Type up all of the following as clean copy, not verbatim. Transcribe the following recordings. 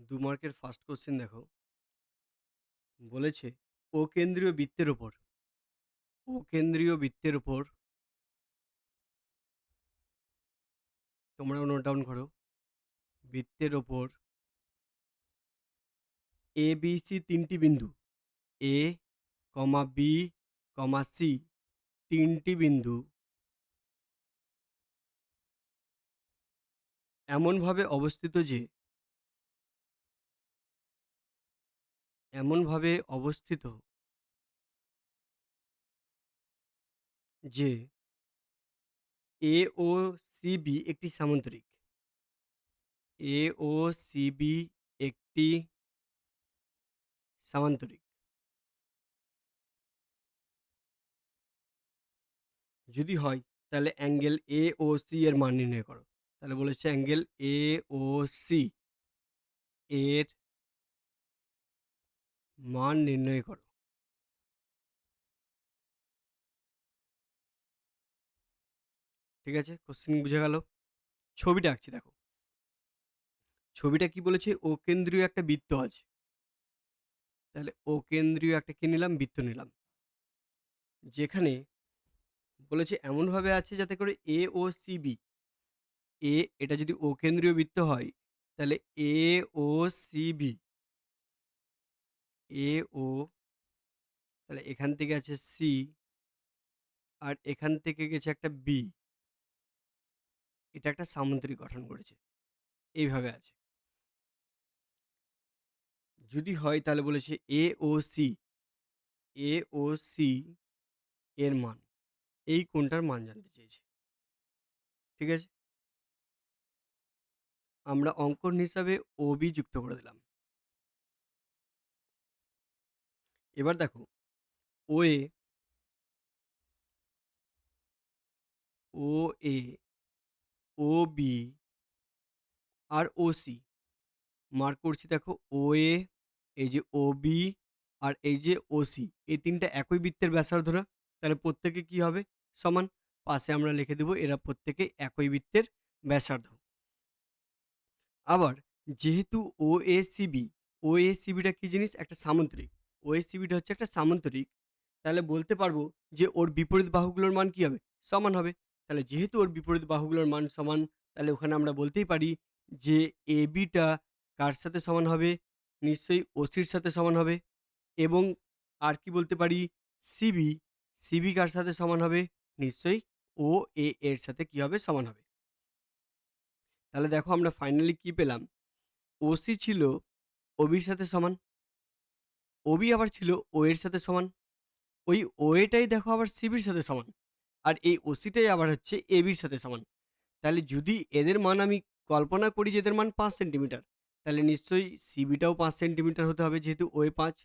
2 মার্কের first question দেখো। বলেছে অকেন্দ্রীয় বৃত্তের উপর তোমরাও নোট ডাউন করো। বৃত্তের ওপর ABC 3টি বিন্দু A, B, C 3টি বিন্দু এমনভাবে অবস্থিত যে A ও CB একটি সামান্তরিক। A ও CB একটি সামান্তরিক। যদি হয় তাহলে অ্যাঙ্গেল AOC এর মান নির্ণয় করো। তাহলে বলেছে অ্যাঙ্গেল AOC এর মান নির্ণয় করো। ঠিক আছে? কোশ্চেন বুঝে গেল? ছবিটা আঁকছি দেখো। ছবিটা কি বলেছে? অকেন্দ্রীয় একটা বৃত্ত আছে। তাহলে অকেন্দ্রীয় একটা কি নিলাম? বৃত্ত নিলাম। যেখানে বলেছে এমনভাবে আছে যাতে করে A ও CB, এটা যদি অকেন্দ্রীয় বৃত্ত হয় তাহলে AOCB, AO তাহলে এখান থেকে আছে C আর এখান থেকে গেছে একটা B। এটা একটা সামান্তরিক গঠন করেছে। এইভাবে আছে। যদি হয় তাহলে বলেছে AOC এর মান। এই কোণটার মান জানতে চেয়েছে। ঠিক আছে? আমরা অঙ্কন হিসাবে OB যুক্ত করে দিলাম। এবার দেখো OA, OB আর OC মার্ক করছি দেখো। OA, এই যে OB আর এই যে OC, এই ৩টা একই বৃত্তের ব্যাসার্ধ না? তাহলে প্রত্যেকে কি হবে? সমান। পাশে আমরা লিখে দেব এরা প্রত্যেকেই একই বৃত্তের ব্যাসার্ধ। আবার যেহেতু OACB টা কি জিনিস? একটা সামান্তরিক। OACB টা হচ্ছে একটা সামান্তরিক। তাহলে বলতে পারবো যে ওর বিপরীত বাহুগুলোর মান কি হবে? সমান হবে। তাহলে যেহেতু ওর বিপরীত বাহুগুলোর মান সমান, তাহলে ওখানে আমরা বলতেই পারি যে AB টা কার সাথে সমান হবে? নিশ্চয়ই OC র সাথে সমান হবে। এবং আর কি বলতে পারি? CB কার সাথে সমান হবে? নিশ্চয়ই OA এর সাথে কি হবে? সমান হবে। তাহলে দেখো আমরা ফাইনালি কি পেলাম? OC ছিল OB র সাথে সমান। OB আবার ছিল OA এর সাথে সমান। ওই OA টাই দেখো আবার CB র সাথে সমান। আর এই OC টাই আবার হচ্ছে AB র সাথে সমান। তাহলে যদি এদের মান আমি কল্পনা করি যে এদের মান ৫ সেন্টিমিটার, তাহলে নিশ্চয়ই CB টাও ৫ সেন্টিমিটার হতে হবে, যেহেতু OA ৫।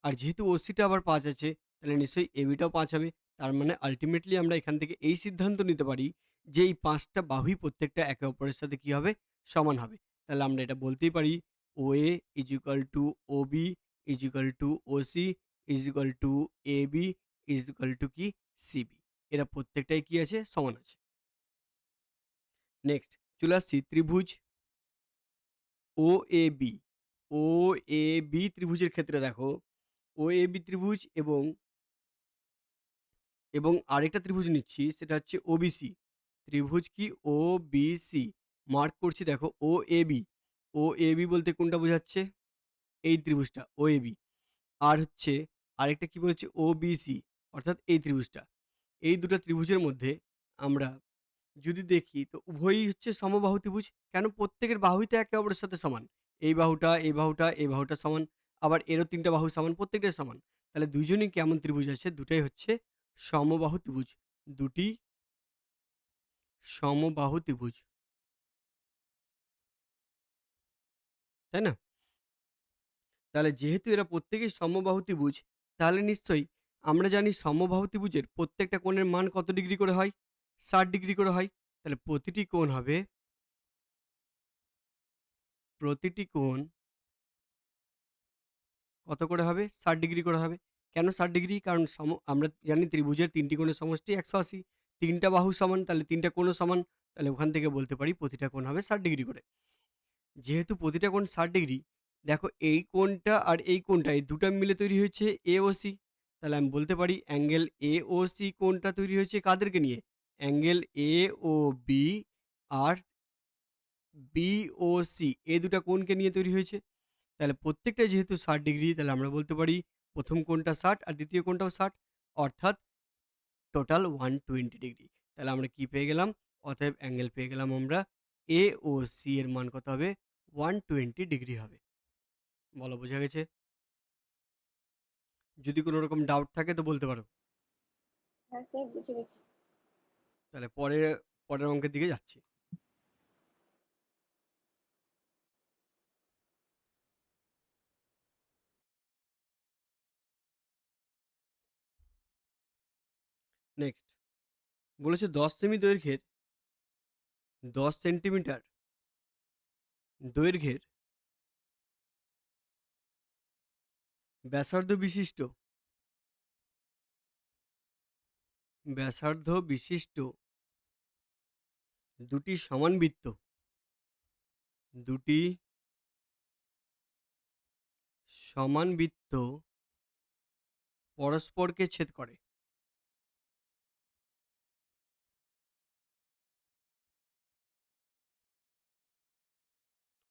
আর যেহেতু OC টা আবার ৫ আছে, তাহলে নিশ্চয়ই AB টাও ৫ হবে। তার মানে আল্টিমেটলি আমরা এখান থেকে এই সিদ্ধান্ত নিতে পারি যে এই ৫ টা বাহুই প্রত্যেকটা একে অপরের সাথে কি হবে? সমান হবে। তাহলে আমরা এটা বলতেই পারি OA = OB OC AB কি? CB। এরা প্রত্যেকটাই কি আছে? সমান আছে। নেক্সট চলে আসছি ত্রিভুজ OAB। OAB ত্রিভুজের ক্ষেত্রে দেখো OAB ত্রিভুজ এবং আরেকটা ত্রিভুজ নিচ্ছি, সেটা হচ্ছে OBC ত্রিভুজ। কি? OBC মার্ক করছি দেখো। OAB বলতে কোনটা বোঝাচ্ছে? এই ত্রিভুজটা OAB। আর হচ্ছে আরেকটা কি বলেছে? OBC অর্থাৎ এই ত্রিভুজটা। এই দুটো ত্রিভুজের মধ্যে আমরা যদি দেখি তো উভয়ই হচ্ছে সমবাহু ত্রিভুজ। কেন? প্রত্যেকের বাহুই তো একে অপরের সাথে সমান। এই বাহুটা সমান। আবার এরও ৩ টা বাহু সমান, প্রত্যেকটাই সমান। তাহলে দুইজনই কেমন ত্রিভুজ আছে? দুটাই হচ্ছে সমবাহু ত্রিভুজ। দুটি সমবাহু ত্রিভুজ। তাই না? তাহলে যেহেতু এরা প্রত্যেকেই সমবাহু ত্রিভুজ, তাহলে নিশ্চয়ই আমরা জানি সমবাহু ত্রিভুজের প্রত্যেকটা কোণের মান কত ডিগ্রি করে হয়? ৬০ ডিগ্রি করে হয়। তাহলে প্রতিটি কোণ কত করে হবে? ৬০ ডিগ্রি করে হবে। কেন ৬০ ডিগ্রি? কারণ আমরা জানি ত্রিভুজের ৩ টি কোণের সমষ্টি ১৮০। ৩ টা বাহু সমান, তাহলে ৩ টা কোণও সমান। তাহলে ওখান থেকে বলতে পারি প্রতিটা কোণ হবে ৬০ ডিগ্রি করে। যেহেতু প্রতিটা কোণ ৬০ ডিগ্রি, দেখো এই কোণটা আর এই কোণটা এই দুটা মিলে তৈরি হয়েছে এওসি। তাহলে আমি বলতে পারি অ্যাঙ্গেল এওসি কোণটা তৈরি হয়েছে কাদেরকে নিয়ে? অ্যাঙ্গেল এওবি আর বিওসি এই দুটা কোণকে নিয়ে তৈরি হয়েছে। তাহলে প্রত্যেকটা যেহেতু ৬০ ডিগ্রি, তাহলে আমরা বলতে পারি প্রথম কোণটা ৬০ আর দ্বিতীয় কোণটাও ৬০, অর্থাৎ টোটাল 120 ডিগ্রি। তাহলে আমরা কি পেয়ে গেলাম? অতএব অ্যাঙ্গেল পেয়ে গেলাম আমরা এ ও সি এর মান কত হবে? 120 ডিগ্রি হবে। বলো বোঝা গেছে? যদি কোনো রকম ডাউট থাকে তো বলতে পারো। হ্যাঁ স্যার, বুঝে গেছি। তাহলে পরের অঙ্কের দিকে যাচ্ছি। নেক্সট বলেছে ১০ সেমি দৈর্ঘ্যের ১০ সেন্টিমিটার দৈর্ঘ্যের ব্যাসার্ধ বিশিষ্ট দুটি সমান বৃত্ত দুটি সমান বৃত্ত পরস্পরকে ছেদ করে।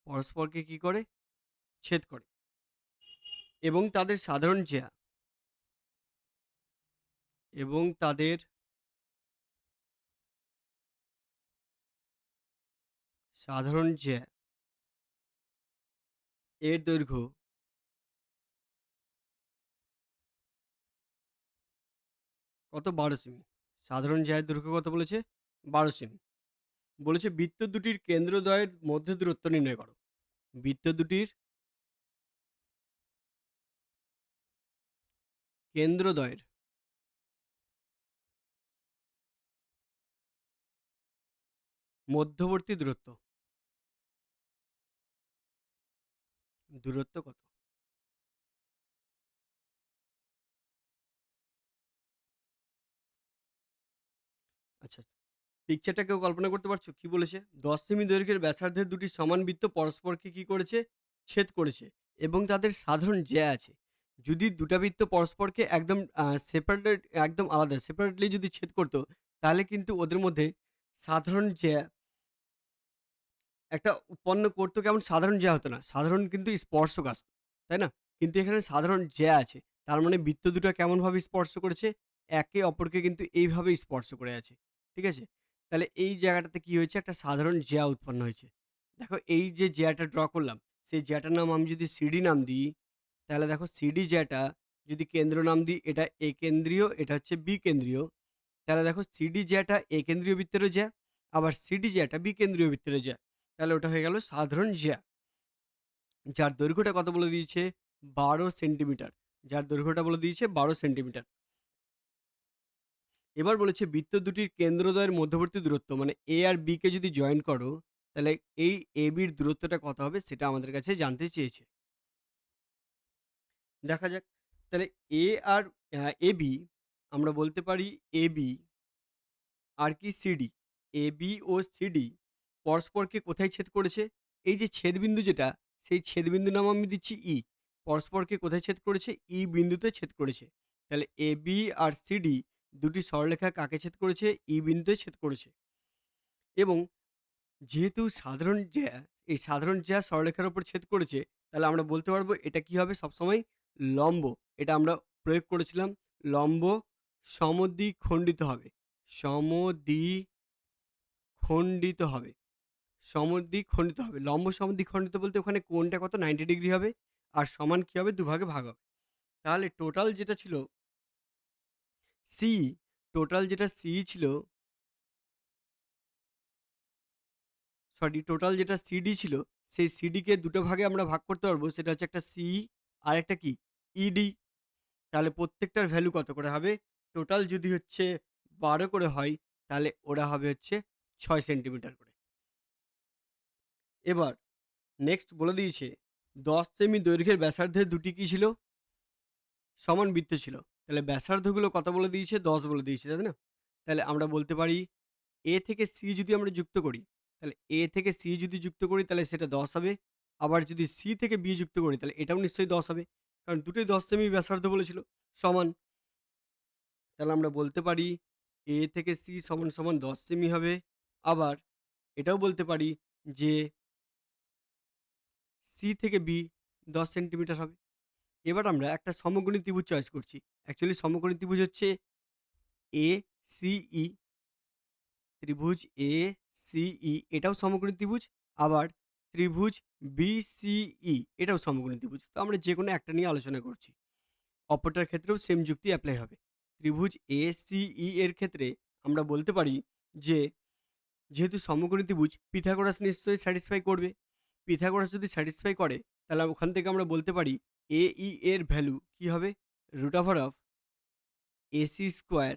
পরস্পরকে কি করে? ছেদ করে। এবং তাদের সাধারণ জ্যা এবং তাদের সাধারণ জ্যা এর দৈর্ঘ্য কত? ১২ সেমি। সাধারণ জ্যায়ের দৈর্ঘ্য কত বলেছে? ১২ সেমি। বলেছে বৃত্ত দুটির কেন্দ্রদ্বয়ের মধ্যে দূরত্ব নির্ণয় করো। বৃত্ত দুটির কেন্দ্রদ্বয়ের মধ্যবর্তী দূরত্ব কত? আচ্ছা, পিকচারটা কেউ কল্পনা করতে পারছো? কি বলেছে? ১০ সেমি দৈর্ঘ্যের ব্যাসার্ধের দুটি সমান বৃত্ত পরস্পরকে কি করেছে? ছেদ করেছে এবং তাদের সাধারণ জ্যা আছে। যদি দুটা বৃত্ত পরস্পরকে একদম একদম আলাদা সেপারেটলি যদি ছেদ করত, তাহলে কিন্তু ওদের মধ্যে সাধারণ জ্যা একটা উৎপন্ন করতো, কেমন? সাধারণ জ্যা হতো না। সাধারণ কিন্তু স্পর্শক আসতো। তাই না? কিন্তু এখানে সাধারণ জ্যা আছে। তার মানে বৃত্ত দুটো কেমনভাবে স্পর্শ করেছে? একে অপরকে কিন্তু এইভাবে স্পর্শ করে আছে। ঠিক আছে? তাহলে এই জায়গাটাতে কি হয়েছে? একটা সাধারণ জ্যা উৎপন্ন হয়েছে। দেখো এই যে জ্যাটা ড্র করলাম, সেই জ্যাটার নাম আমি যদি সিডি নাম দিই, তাহলে দেখো সিডি জ্যাটা যদি কেন্দ্র নাম দিই, এটা এ কেন্দ্রীয়, এটা হচ্ছে বি কেন্দ্রীয়। তাহলে দেখো সিডি জ্যাটা এ কেন্দ্রীয় বৃত্তেরও জ্যা, আবার সিডি জ্যাটা বি কেন্দ্রীয় বৃত্তেরও জ্যা। তাহলে ওটা হয়ে গেল সাধারণ জ্যা। যার দৈর্ঘ্যটা কত বলে দিয়েছে? ১২ সেন্টিমিটার। যার দৈর্ঘ্যটা বলে দিয়েছে ১২ সেন্টিমিটার। এবার বলেছে বৃত্ত দুটির কেন্দ্রদ্বয়ের মধ্যবর্তী দূরত্ব, মানে এ আর বি কে যদি জয়েন করো, তাহলে এই এ বির দূরত্বটা কত হবে সেটা আমাদের কাছে জানতে চেয়েছে। দেখা যাক। তাহলে এ আর এবি আমরা বলতে পারি এবি আর কি সিডি। এবি ও সিডি পরস্পরকে কোথায় ছেদ করেছে? এই যে ছেদবিন্দু যেটা, সেই ছেদবিন্দু নাম আমি দিচ্ছি ই। পরস্পরকে কোথায় ছেদ করেছে? ই বিন্দুতে ছেদ করেছে। তাহলে এবি আর সিডি দুটি সরলরেখা কাকে ছেদ করেছে? ই বিন্দুতে ছেদ করেছে। এবং যেহেতু সাধারণ জ্যা, এই সাধারণ জ্যা সরলরেখার উপর ছেদ করেছে, তাহলে আমরা বলতে পারবো এটা কি হবে? সবসময় লম্ব। এটা আমরা প্রয়োগ করেছিলাম। লম্ব সমদ্বিখণ্ডিত হবে। সমদ্বিখণ্ডিত হবে। সমদ্বিখণ্ডিত হবে। লম্ব সমদ্বিখণ্ডিত বলতে ওখানে কোণটা কত? 90 ডিগ্রি হবে। আর সমান কি হবে? দুভাগে ভাগ হবে। তাহলে টোটাল যেটা ছিল সি, টোটাল যেটা সি ছিল, টোটাল যেটা সিডি ছিল, সেই সিডিকে দুটো ভাগে আমরা ভাগ করতে পারবো। সেটা হচ্ছে একটা সি আর একটা কি? ইডি। তাহলে প্রত্যেকটার ভ্যালু কত করে হবে? টোটাল যদি হচ্ছে ১২ করে হয়, তাহলে ওরা হবে হচ্ছে ৬ সেন্টিমিটার করে। এবার নেক্সট বলে দিয়েছে ১০ সেমি দৈর্ঘ্যের ব্যাসার্ধের দুটি কি ছিল? সমান বৃত্ত ছিল। তাহলে ব্যাসার্ধগুলো কত বলে দিয়েছে? ১০ বলে দিয়েছে, তাই না? তাহলে আমরা বলতে পারি এ থেকে সি যদি আমরা যুক্ত করি, তাহলে এ থেকে সি যদি যুক্ত করি তাহলে সেটা ১০ হবে। আবার যদি সি থেকে বি যুক্ত করি তাহলে এটাও নিশ্চয়ই 10 হবে। কারণ দুটোই 10 সেমি ব্যাসার্ধ বলেছিল, সমান। তাহলে আমরা বলতে পারি এ থেকে সি সমান, সমান 10 সেমি হবে। আবার এটাও বলতে পারি যে সি থেকে বি 10 সেন্টিমিটার হবে। এবার আমরা একটা সমকোণী ত্রিভুজ চয়েস করছি। অ্যাকচুয়ালি সমকোণী ত্রিভুজ হচ্ছে ACE, ত্রিভুজ ACE এটাও সমকোণী ত্রিভুজ। আবার ত্রিভুজ BCE এটাও সমকোণী ত্রিভুজ। তো আমরা যেকোনো একটা নিয়ে আলোচনা করছি। অপরটার ক্ষেত্রেও সেম যুক্তি অ্যাপ্লাই হবে। ত্রিভুজ ACE এর ক্ষেত্রে আমরা বলতে পারি যে যেহেতু সমকোণী ত্রিভুজ পিথাগোরাস নিশ্চয়ই স্যাটিসফাই করবে। পিথাগোরাস যদি স্যাটিসফাই করে তাহলে ওখান থেকে আমরা বলতে পারি AE এর ভ্যালু কি হবে? √অফ AC স্কোয়ার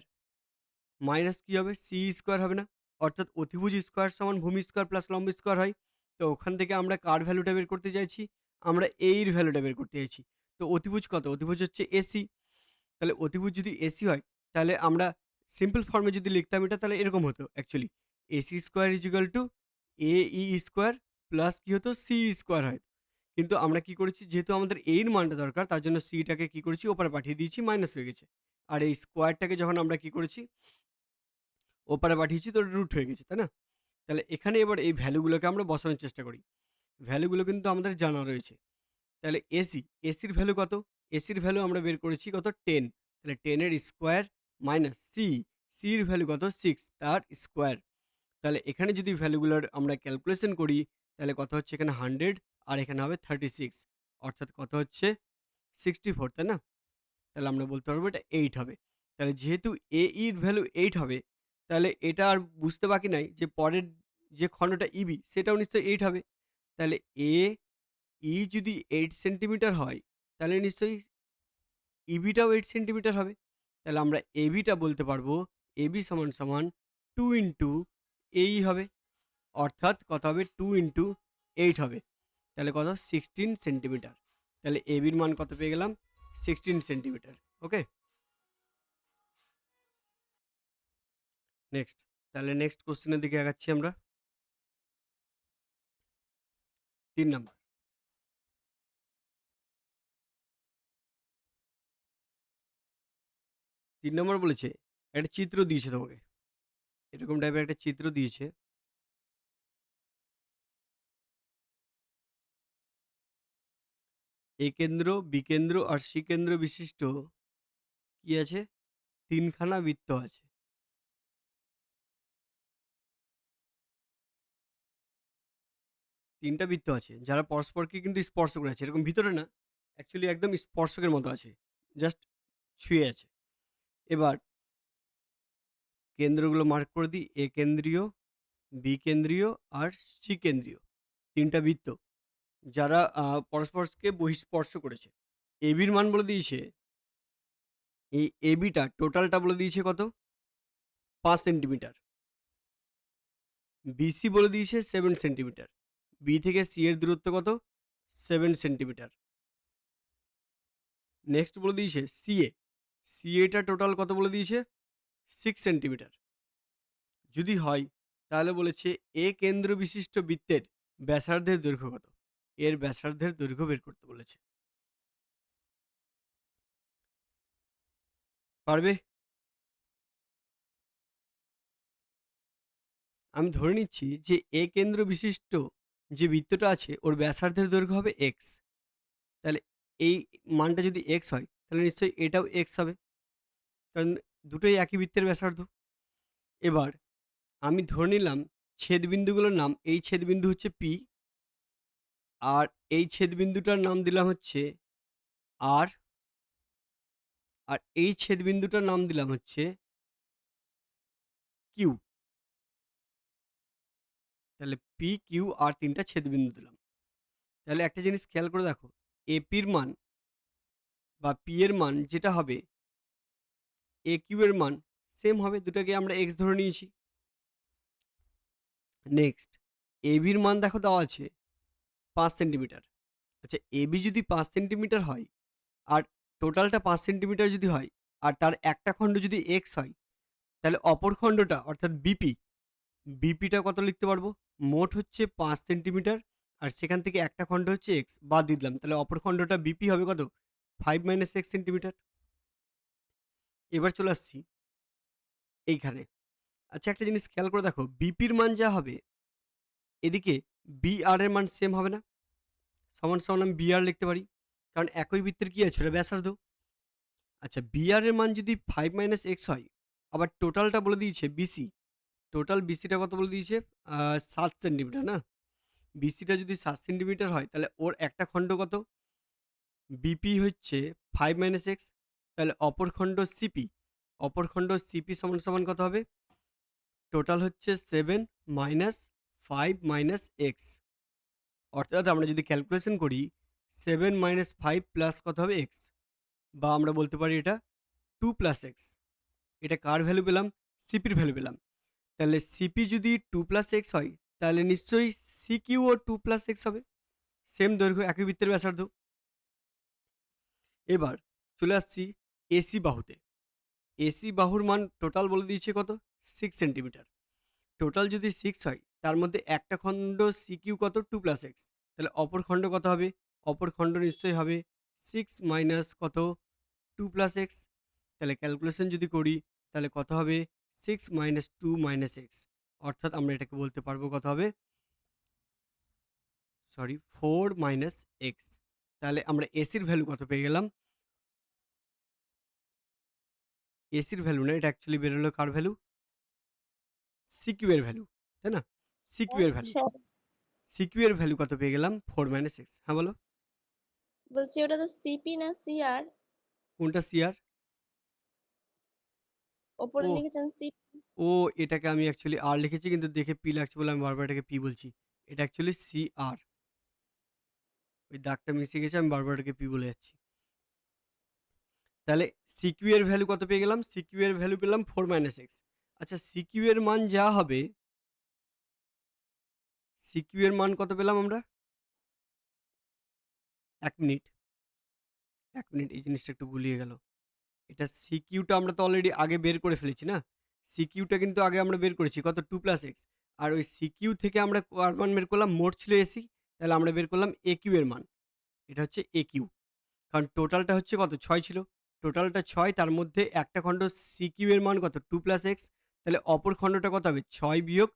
মাইনাস কি হবে? CE স্কোয়ার হবে না? অর্থাৎ অতিভুজ স্কোয়ার সমান ভূমি স্কোয়ার প্লাস লম্ব স্কোয়ার হয়। তো ওখান থেকে আমরা কার ভ্যালুটা বের করতে চাইছি? আমরা A এর ভ্যালুটা বের করতে চাইছি। তো অতিভুজ কত? অতিভুজ হচ্ছে AC। তাহলে অতিভুজ যদি AC হয় তাহলে আমরা সিম্পল ফর্মে যদি লিখতাম এটা তাহলে এরকম হতো actually AC square is equal to AE square plus কি হতো? CE স্কোয়ার হয়। কিন্তু আমরা কি করেছি যেহেতু আমাদের A এর মানটা দরকার তার জন্য C টাকে কি করেছি ওপারে পাঠিয়ে দিয়েছি, মাইনাস হয়ে গেছে। আর এই স্কোয়ারটাকে যখন আমরা কি করেছি ওপারে পাঠিয়েছি তো রুট হয়ে গেছে, তাই না? তাহলে এখানে এবার এই ভ্যালুগুলোকে আমরা বসানোর চেষ্টা করি। ভ্যালুগুলো কিন্তু আমাদের জানা রয়েছে। তাহলে এসির ভ্যালু কত? এসির ভ্যালু আমরা বের করেছি কত? 10। তাহলে 10 এর স্কোয়ার মাইনাস সির ভ্যালু কত? 6 তার স্কোয়ার। তাহলে এখানে যদি ভ্যালুগুলোর আমরা ক্যালকুলেশন করি তাহলে কত হচ্ছে? এখানে 100 আর এখানে হবে 36, অর্থাৎ কত হচ্ছে? 64, তাই না? তাহলে আমরা বলতে পারবো এটা 8 হবে। তাহলে যেহেতু এর ভ্যালু 8 হবে তাহলে এটা আর বুঝতে বাকি নাই যে পরের যে খণ্ডটা ইবি সেটাও নিশ্চয়ই 8 হবে। তাহলে যদি 8 সেন্টিমিটার হয় তাহলে নিশ্চয়ই ইবিটাও 8 সেন্টিমিটার হবে। তাহলে আমরা এবিটা বলতে পারবো এবি সমান, সমান 2 ইনটু এই হবে। অর্থাৎ কত হবে? 2 ইনটু 8 হবে। তাহলে কত? 16 সেন্টিমিটার। তাহলে এবির মান কত পেয়ে গেলাম? 16 সেন্টিমিটার। ওকে? নেক্সট। তাহলে নেক্সট কোশ্চেনের দিকে আগাচ্ছি আমরা। ৩ নাম্বার। ৩ নম্বর বলেছে একটা চিত্র দিয়েছে তোমাকে। এরকম টাইপের একটা চিত্র দিয়েছে। এ কেন্দ্র, বি কেন্দ্র আর সি কেন্দ্র বিশিষ্ট কি আছে? ৩ খানা বৃত্ত আছে। ৩ টা বৃত্ত আছে যারা পরস্পরকে কিন্তু স্পর্শ করে আছে। এরকম ভিতরে না, অ্যাকচুয়ালি একদম স্পর্শকের মতো আছে। জাস্ট ছুঁয়ে আছে। এবার কেন্দ্রগুলো মার্ক করে দিই। এ কেন্দ্রীয়, বি কেন্দ্রীয় আর সি কেন্দ্রীয়। ৩ টা বৃত্ত যারা পরস্পরকে বহিঃস্পর্শ করেছে। এবির মান বলে দিয়েছে, এই এবিটা টোটালটা বলে দিয়েছে কত? 5 সেন্টিমিটার। বিসি বলে দিয়েছে 7 সেন্টিমিটার। বি থেকে সি এর দূরত্ব কত? 7 সেন্টিমিটার। নেক্সট বলে দিয়েছে সিএ। সিএটা টোটাল কত বলে দিয়েছে? 6 সেন্টিমিটার। যদি হয় তাহলে বলেছে এ কেন্দ্র বিশিষ্ট বৃত্তের ব্যাসার্ধের দৈর্ঘ্য কত? এর ব্যাসার্ধের দৈর্ঘ্য বের করতে বলেছে। পারবে? আমি ধরে নিচ্ছি যে এ কেন্দ্র বিশিষ্ট যে বৃত্তটা আছে ওর ব্যাসার্ধের দৈর্ঘ্য হবে এক্স। তাহলে এই মানটা যদি এক্স হয় তাহলে নিশ্চয়ই এটাও এক্স হবে, কারণ দুটোই একই বৃত্তের ব্যাসার্ধ। এবার আমি ধরে নিলাম ছেদবিন্দুগুলোর নাম, এই ছেদবিন্দু হচ্ছে পি আর এই ছেদবিন্দুটার নাম দিলাম হচ্ছে আর, আর এই ছেদবিন্দুটার নাম দিলাম হচ্ছে কিউ। তাহলে পি কিউ আর ৩টা ছেদবিন্দু দিলাম। তাহলে একটা জিনিস খেয়াল করে দেখো, এপির মান বা পি এর মান যেটা হবে এ কিউ এর মান সেম হবে, দুটাকে আমরা এক্স ধরে নিয়েছি। নেক্সট এবির মান দেখো দেওয়া আছে 5 সেন্টিমিটার। আচ্ছা, এবি যদি 5 সেন্টিমিটার হয় আর টোটালটা 5 সেন্টিমিটার যদি হয় আর তার একটা খণ্ড যদি এক্স হয় তাহলে অপর খণ্ডটা অর্থাৎ বিপিটা কত লিখতে পারবো? মোট হচ্ছে 5 সেন্টিমিটার আর সেখান থেকে একটা খণ্ড হচ্ছে এক্স বাদ দিয়ে দিলাম, তাহলে অপর খণ্ডটা বিপি হবে কত 5 মাইনাস এক্স সেন্টিমিটার। এবার চলে আসছি এইখানে। আচ্ছা একটা জিনিস খেয়াল করে দেখো, বিপির মান যা হবে এদিকে বিআর এর মান সেম হবে না? সমান সমান আমি বিআর লিখতে পারি, কারণ একই বৃত্তের কি আছে ওটা ব্যাসার্ধ। আচ্ছা বিআর এর মান যদি 5 মাইনাস এক্স হয়, আবার টোটালটা বলে দিয়েছে বিসি, টোটাল বিসিটা কত বলে দিয়েছে 7 সেন্টিমিটার না? বিসিটা যদি 7 সেন্টিমিটার হয় তাহলে ওর একটা খণ্ড কত? বিপি হচ্ছে 5 মাইনাস এক্স, তাহলে অপর খণ্ড সিপি, অপর খণ্ড সিপি সমান সমান কত হবে? টোটাল হচ্ছে 7 মাইনাস 5 মাইনাস এক্স, অর্থাৎ আমরা যদি ক্যালকুলেশন করি 7 মাইনাস 5 প্লাস কত হবে এক্স, বা আমরা বলতে পারি এটা 2 প্লাস এক্স। এটা কার ভ্যালু পেলাম? সিপির ভ্যালু পেলাম। তাহলে সিপি যদি 2 প্লাস এক্স হয় তাহলে নিশ্চয়ই সিকিউও 2 প্লাস এক্স হবে, সেম দৈর্ঘ্য একই বৃত্তের ব্যাসার্ধ। এবার চলে আসছি এসি বাহুতে। এসি বাহুর মান টোটাল বলে দিয়েছে কত 6 সেন্টিমিটার। টোটাল যদি 6 হয় তার মধ্যে একটা খণ্ড সিকিউ কত 2 প্লাস এক্স, তাহলে অপর খণ্ড কত হবে? অপর খণ্ড নিশ্চয়ই হবে 6 মাইনাস কত 2 প্লাস এক্স। তাহলে ক্যালকুলেশন যদি করি তাহলে কত হবে 6 মাইনাস 2 মাইনাস এক্স, অর্থাৎ আমরা এটাকে বলতে পারবো কত হবে 4 মাইনাস এক্স। তাহলে আমরা এসির ভ্যালু কত পেয়ে গেলাম? এসির ভ্যালু না, এটা অ্যাকচুয়ালি বেরোলো কার ভ্যালু? সিকিউ এর ভ্যালু, তাই না? সিকিউ এর ভ্যালু, স্যার সিকিউ এর ভ্যালু কত পেয়ে গেলাম 4 মাইনাস এক্স। হ্যাঁ বলো, বলছি ওটা তো সিপি না সিআর, কোনটা সিআর? ওপরে ও লিখেছেন সিপি। ও এটাকে আমি অ্যাকচুয়ালি আর লিখেছি কিন্তু দেখে পি লাগছে বলে আমি বারবার এটাকে পি বলছি। এটা অ্যাকচুয়ালি সিআর, ওই দাগটা মিশে গেছে, আমি বারবার এটাকে পি বলে যাচ্ছি। তাহলে সিকিউ এর ভ্যালু কত পেয়ে গেলাম? সিকিউ এর ভ্যালু পেলাম 4 মাইনাস এক্স। আচ্ছা সিকিউ এর মান যা হবে, সিকিউ এর মান কত পেলাম আমরা? 1 মিনিট, 1 মিনিট, এই জিনিসটা একটু গুলিয়ে গেল। এটা সিকিউটা আমরা তো অলরেডি আগে বের করে ফেলেছি না? সিকিউটা কিন্তু আগে আমরা বের করেছি কত 2 প্লাস এক্স। আর ওই সিকিউ থেকে আমরা কার মান বের করলাম? মোট ছিল এসি, তাহলে আমরা বের করলাম একিউ এর মান। এটা হচ্ছে একিউ, কারণ টোটালটা হচ্ছে কত 6 ছিল। টোটালটা 6, তার মধ্যে একটা খণ্ড সিকিউ এর মান কত 2 প্লাস এক্স, তাহলে অপর খণ্ডটা কত হবে 6 বিয়োগ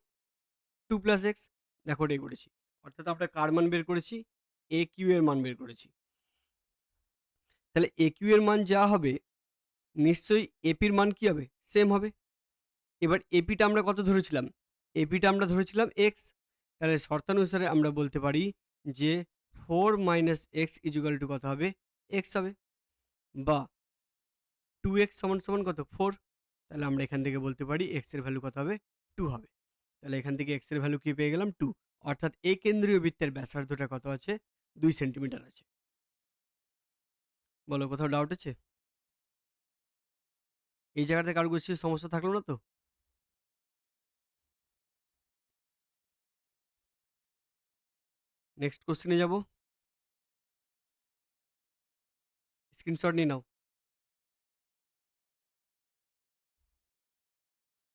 2 প্লাস এক্স। দেখো ওটাই করেছি, অর্থাৎ আমরা কার মান বের করেছি? একিউ এর মান বের করেছি। তাহলে একিউ এর মান যা হবে নিশ্চয়ই এপির মান কি হবে? সেম হবে। এবার এপিটা আমরা কত ধরেছিলাম? এপিটা আমরা ধরেছিলাম এক্স, তাহলে শর্তানুসারে আমরা বলতে পারি যে 4 মাইনাস এক্স ইজুকাল টু কত হবে? এক্স হবে, বা 2x সমান সমান কত 4। তাহলে আমরা এখান থেকে বলতে পারি এক্স এর ভ্যালু কত হবে? 2 হবে। তাহলে এখান থেকে এক্স এর ভ্যালু কি পেয়ে গেলাম? 2। অর্থাৎ এই কেন্দ্রীয় বৃত্তের ব্যাসার্ধটা কত আছে? 2 সেন্টিমিটার আছে। বলো কোথাও ডাউট আছে? এই জায়গাতে কারো কিছু সমস্যা থাকলো না তো? নেক্সট কোশ্চেনে যাব। স্ক্রিনশট নিয়ে নাও,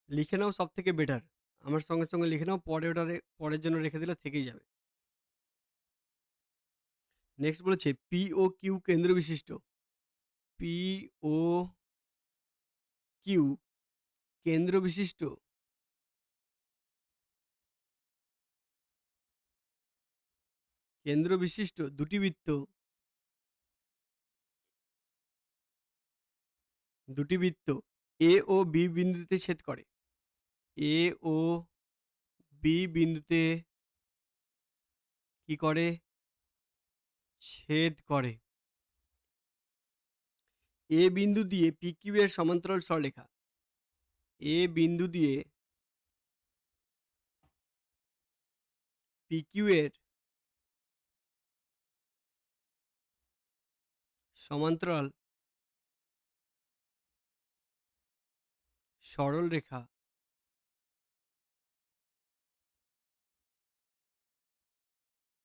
লিখে নাও, সব থেকে বেটার। আমার সঙ্গে সঙ্গে লিখে নাও, পরে ওটা পরের জন্য রেখে দিলে থেকেই যাবে। নেক্সট বলেছে পি ও কিউ কেন্দ্র বিশিষ্ট, পি ও কিউ কেন্দ্র বিশিষ্ট দুটি বৃত্ত, এ ও বি বিন্দুতে ছেদ করে। এ ও বি বিন্দুতে কি করে? ছেদ করে। এ বিন্দু দিয়ে পি কিউ এর সমান্তরাল সরলরেখা, এ বিন্দু দিয়ে পি কিউ এর সমান্তরাল সরলরেখা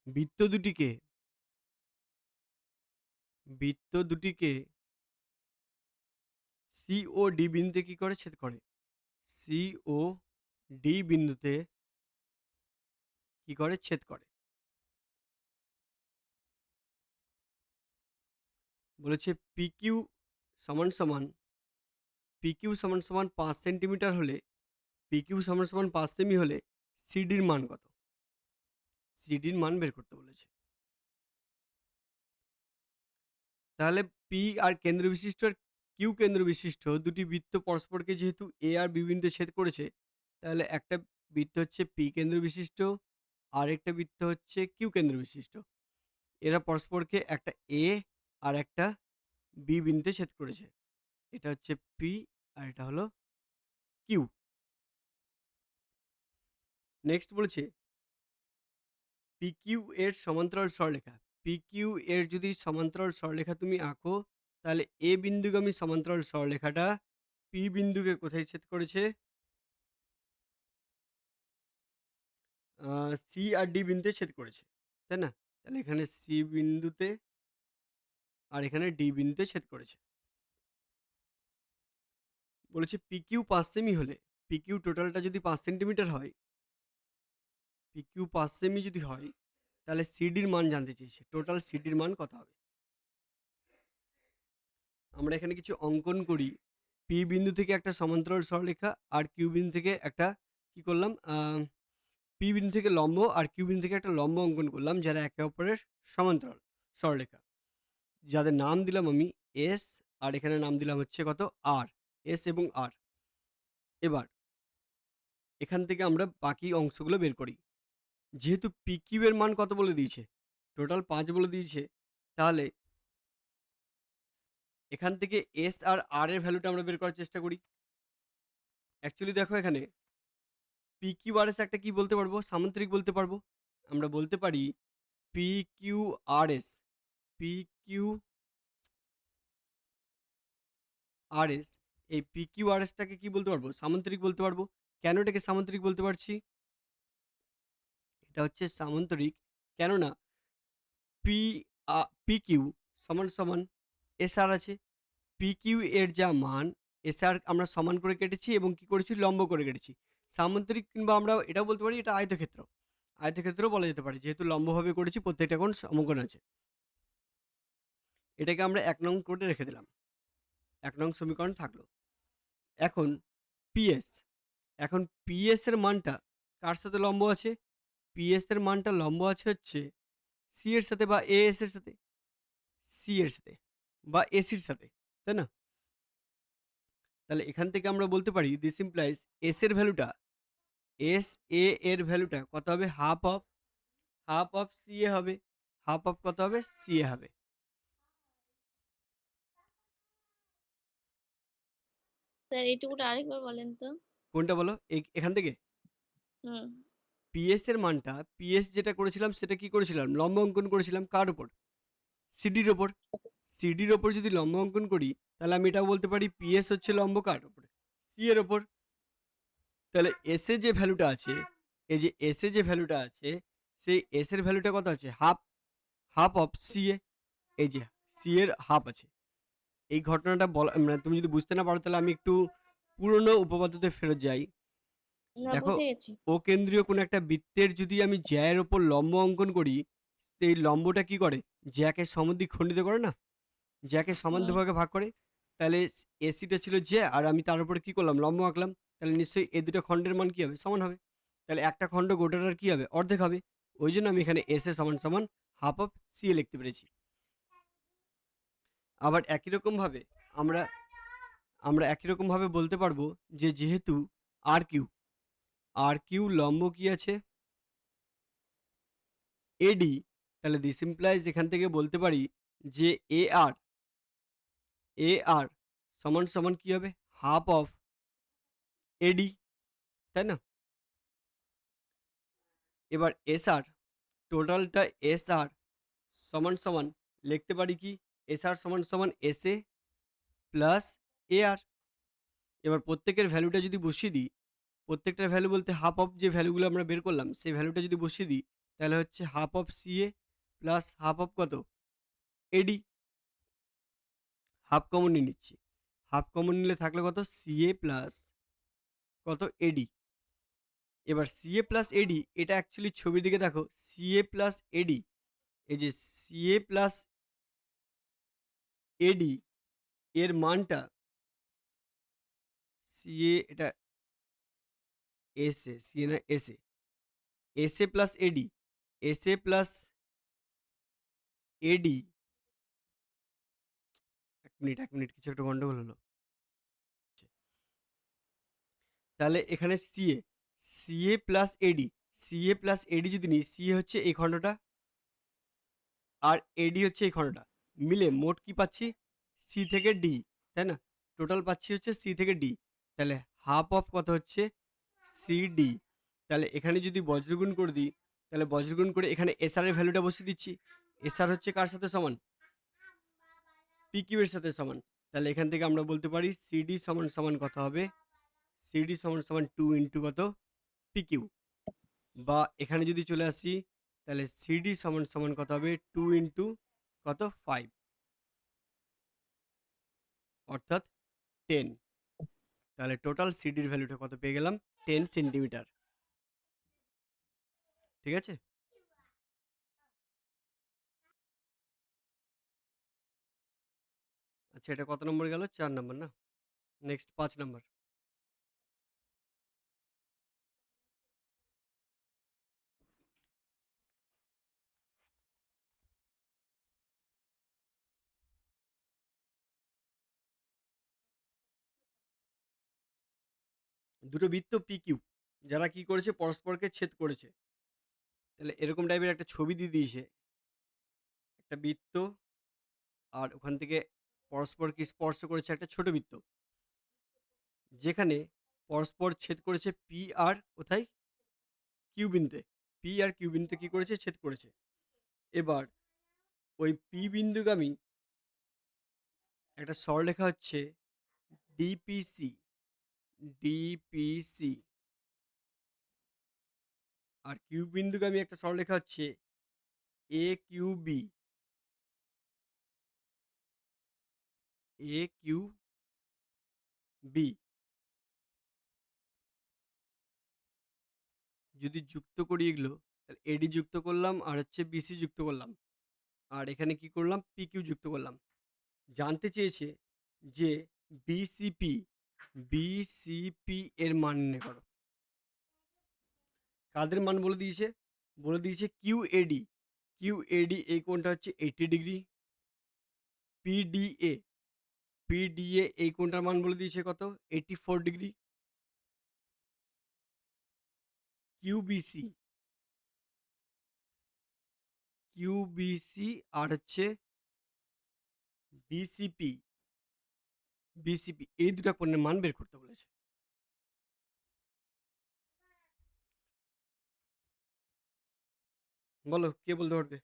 বৃত্ত দুটিকে সি ও ডি বিন্দুতে কি করে? ছেদ করে। সি ও ডি বিন্দুতে কি করে? ছেদ করে। বলেছে পিকিউ সমান সমান 5 সেন্টিমিটার হলে পিকিউ সমান সমান 5 সেমি হলে সিডির মান কত? সিডির মান বের করতে বলেছে। তাহলে পি আর কেন্দ্র বিশিষ্ট আর কিউ কেন্দ্র বিশিষ্ট দুটি বৃত্ত পরস্পরকে যেহেতু এ আর বি বিন্দুতে ছেদ করেছে, তাহলে একটা বৃত্ত হচ্ছে পি কেন্দ্র বিশিষ্ট, আর একটা বৃত্ত হচ্ছে কিউ কেন্দ্র বিশিষ্ট। এরা পরস্পরকে একটা এ আর একটা বি বিন্দুতে ছেদ করেছে। এটা হচ্ছে পি আর এটা হলো কিউ। নেক্সট বলেছে পিকিউ এর সমান্তরাল সরলরেখা। পিকিউ এর যদি সমান্তরাল সরলরেখা তুমি আঁকো, তাহলে এ বিন্দুগামী সমান্তরাল সরলরেখাটা পি বিন্দুকে কোথায় ছেদ করেছে? সি আর ডি বিন্দুতে ছেদ করেছে, তাই না? তাহলে এখানে সি বিন্দুতে আর এখানে ডি বিন্দুতে ছেদ করেছে। বলেছে পিকিউ 5 সেমি হলে, পিকিউ টোটালটা যদি 5 সেন্টিমিটার হয়, পিকিউ 5 সেমি যদি হয়, তাহলে সিডির মান জানতে চেয়েছে। টোটাল সিডির মান কত হবে? আমরা এখানে কিছু অঙ্কন করি। পি বিন্দু থেকে একটা সমান্তরাল সরলরেখা আর কিউ বিন্দু থেকে একটা কি করলাম, পি বিন্দু থেকে লম্ব আর কিউ বিন্দু থেকে একটা লম্ব অঙ্কন করলাম, যারা একে অপরের সমান্তরাল সরলরেখা, যাদের নাম দিলাম আমি এস, আর এখানে নাম দিলাম হচ্ছে কত, আর। এস এবং আর। এবার এখান থেকে আমরা বাকি অংশগুলো বের করি। যেহেতু পি কিউ এর মান কত বলে দিয়েছে, টোটাল 5 বলে দিয়েছে, তাহলে এখান থেকে এস আর আর এর ভ্যালুটা আমরা বের করার চেষ্টা করি। অ্যাকচুয়ালি দেখো এখানে পি কিউ আর এস একটা কি বলতে পারবো, সামান্তরিক বলতে পারবো। আমরা বলতে পারি P Q R S, P Q R S, এই পি কিউ আর এসটাকে কি বলতে পারবো, সামান্তরিক বলতে পারবো। কেন এটাকে সামান্তরিক বলতে পারছি? এটা হচ্ছে সামান্তরিক কেননা পি পি কিউ সমান সমান এস আর আছে। পি কিউ এর যা মান এস আর আমরা সমান করে কেটেছি এবং কি করেছি, লম্ব করে কেটেছি। সামান্তরিক কিংবা আমরা এটাও বলতে পারি এটা আয়তক্ষেত্র, আয়তক্ষেত্রও বলা যেতে পারে, যেহেতু লম্বভাবে করেছি প্রত্যেকটা কোণ সমকোণ আছে। এটাকে আমরা 1 নং করে রেখে দিলাম, 1 নং সমীকরণ থাকলো। এখন পিএস, এখন পিএস এর মানটা কার সাথে লম্ব আছে? পিএস এর মানটা লম্ব আছে হচ্ছে সি এর সাথে বা এএস এর সাথে, সি এর সাথে বা এসির সাথে, তাই না? তাহলে এখান থেকে আমরা বলতে পারি দিস ইমপ্লাইজ এস এর ভ্যালুটা, এস এ এর ভ্যালুটা কত হবে, হাফ অফ সি এ হবে। হাফ অফ কত হবে, সি এ হবে। স্যার এইটুকুটা আরেকবার বলেন তো। কোনটা বলো, এখান থেকে হুম। পিএস এর মানটা, পিএস যেটা করেছিলাম সেটা কি করেছিলাম, লম্ব অঙ্কন করেছিলাম কার উপর, সিডির ওপর। সিডির ওপর যদি লম্ব অঙ্কন করি, তাহলে আমি এটাও বলতে পারি পিএস হচ্ছে লম্ব কার উপরে, সি এর ওপর। তাহলে এস এ যে ভ্যালুটা আছে, এই যে এস এ যে ভ্যালুটা আছে, সেই এস এর ভ্যালুটা কত আছে, হাফ অফ সি এ। এই যে সি এর হাফ আছে। এই ঘটনাটা বলা মানে তুমি যদি বুঝতে না পারো, তাহলে আমি একটু পুরনো উপপাদ্যতে ফেরত যাই। না, দেখো, বুঝে গেছি। ও কেন্দ্রীয় কোনো একটা বৃত্তের যদি আমি জ্যায়ের ওপর লম্ব অঙ্কন করি, তো এই লম্বটা কি করে, জ্যাকে সমদ্বিখ খণ্ডিত করে না, জ্যাকে সমান হুম। দুভাগে ভাগ করে। তাহলে এসিটা ছিল জ্যা, আর আমি তার উপরে কি করলাম, লম্ব আঁকলাম। তাহলে নিশ্চয়ই এই দুটো খণ্ডের মান কি হবে, সমান হবে। তাহলে একটা খণ্ড গোটাটার কি হবে, অর্ধেক হবে। ওই জন্য আমি এখানে এস এ সমান সমান হাফ অফ সি এ লিখতে পেরেছি। আবার একই রকমভাবে আমরা আমরা একই রকমভাবে বলতে পারবো যে যেহেতু আর কিউ, আর কিউ লম্ব কি আছে, এডি, তাহলে দিস ইমপ্লাইজ এখান থেকে বলতে পারি যে এ আর সমান সমান কি হবে, হাফ অফ এডি, তাই না? এবার এস আর, টোটালটা এস আর সমান সমান লিখতে পারি কি, এস আর সমান সমান এস এ প্লাস এ আর। এবার প্রত্যেকের ভ্যালুটা যদি বসিয়ে দিই, প্রত্যেকটার ভ্যালু বলতে হাফ অফ যে ভ্যালুগুলো আমরা বের করলাম সেই ভ্যালুটা যদি বসিয়ে দিই, তাহলে হচ্ছে half of C A plus half of কত, এডি। হাফ কমন নিয়ে নিচ্ছি, হাফ কমন নিলে থাকলে কত, সি এ প্লাস কত, এডি। এবার সি এ প্লাস এডি, এটা অ্যাকচুয়ালি ছবির দিকে দেখো, সি এ প্লাস এডি, এই যে সি এ প্লাস এডি এর মানটা সিএ এটা এসএ সিএ না এসএ এসএ প্লাস এডি এসএ প্লাস এডি 1 মিনিট কিছু একটা গন্ডগোল হলো। তাহলে এখানে সিএ প্লাস এডি যদি নিই, সিএ হচ্ছে এই খণ্ডটা আর এডি হচ্ছে এই খণ্ডটা, মিলে মোট কি পাচ্ছি সি থেকে ডি, তাই না? টোটাল পাচ্ছি হচ্ছে সি থেকে ডি। তাহলে হাফ অফ কত হচ্ছে সিডি। তাহলে এখানে যদি বজ্রগুণ করে দিই, তাহলে বজ্রগুণ করে এখানে এসআর এর ভ্যালুটা বসিয়ে দিচ্ছি। এসআর হচ্ছে কার সাথে সমান? পিকিউ এর সাথে সমান। তাহলে এখান থেকে আমরা বলতে পারি সিডি সমান সমান কত হবে, সিডি সমান সমান 2 ইন্টু কত পিকিউ। বা এখানে যদি চলে আসি, তাহলে সিডি সমান সমান কত হবে 2 ইন্টু কত 5, অর্থাৎ 10। তাহলে টোটাল সিডির ভ্যালুটা কত পেয়ে গেলাম? 10 সেন্টিমিটার। ঠিক আছে? আচ্ছা, এটা কত নম্বর গেল? 4 নম্বর না? নেক্সট 5 নম্বর। দুটো বৃত্ত পিকিউ যারা কি করেছে, পরস্পরকে ছেদ করেছে। তাহলে এরকম টাইপের একটা ছবি দিয়ে দিয়েছে, একটা বৃত্ত আর ওখান থেকে পরস্পরকে স্পর্শ করেছে একটা ছোট বৃত্ত, যেখানে পরস্পর ছেদ করেছে পি আর কোথায়? কিউ বিন্দুতে। পি আর কিউ বিন্দুতে কি করেছে? ছেদ করেছে। এবার ওই পি বিন্দুগামী একটা সরলরেখা হচ্ছে ডিপিসি, ডিপিসি। আর কিউ বিন্দুগামী একটা সরলরেখা হচ্ছে A Q B, A Q B. যদি যুক্ত করি এগুলো, তাহলে এডি যুক্ত করলাম আর হচ্ছে বিসি যুক্ত করলাম, আর এখানে কি করলাম? পিকিউ যুক্ত করলাম। জানতে চেয়েছে যে বিসিপি, বিসিপি এর মান নির্ণয় করো। কাদের মান বলে দিয়েছে? বলে দিয়েছে কিউএডি, কিউএডি এই কোণটা হচ্ছে 80 ডিগ্রি। পিডিএ, পিডিএ এই কোণটার মান বলে দিয়েছে কত? 84 ডিগ্রি। কিউবিসি, কিউবিসি আর হচ্ছে বিসিপি, বিসিপি এই দুটা কোণের মান বের করতে বলেছে। বলো, কে বলতে পারবে?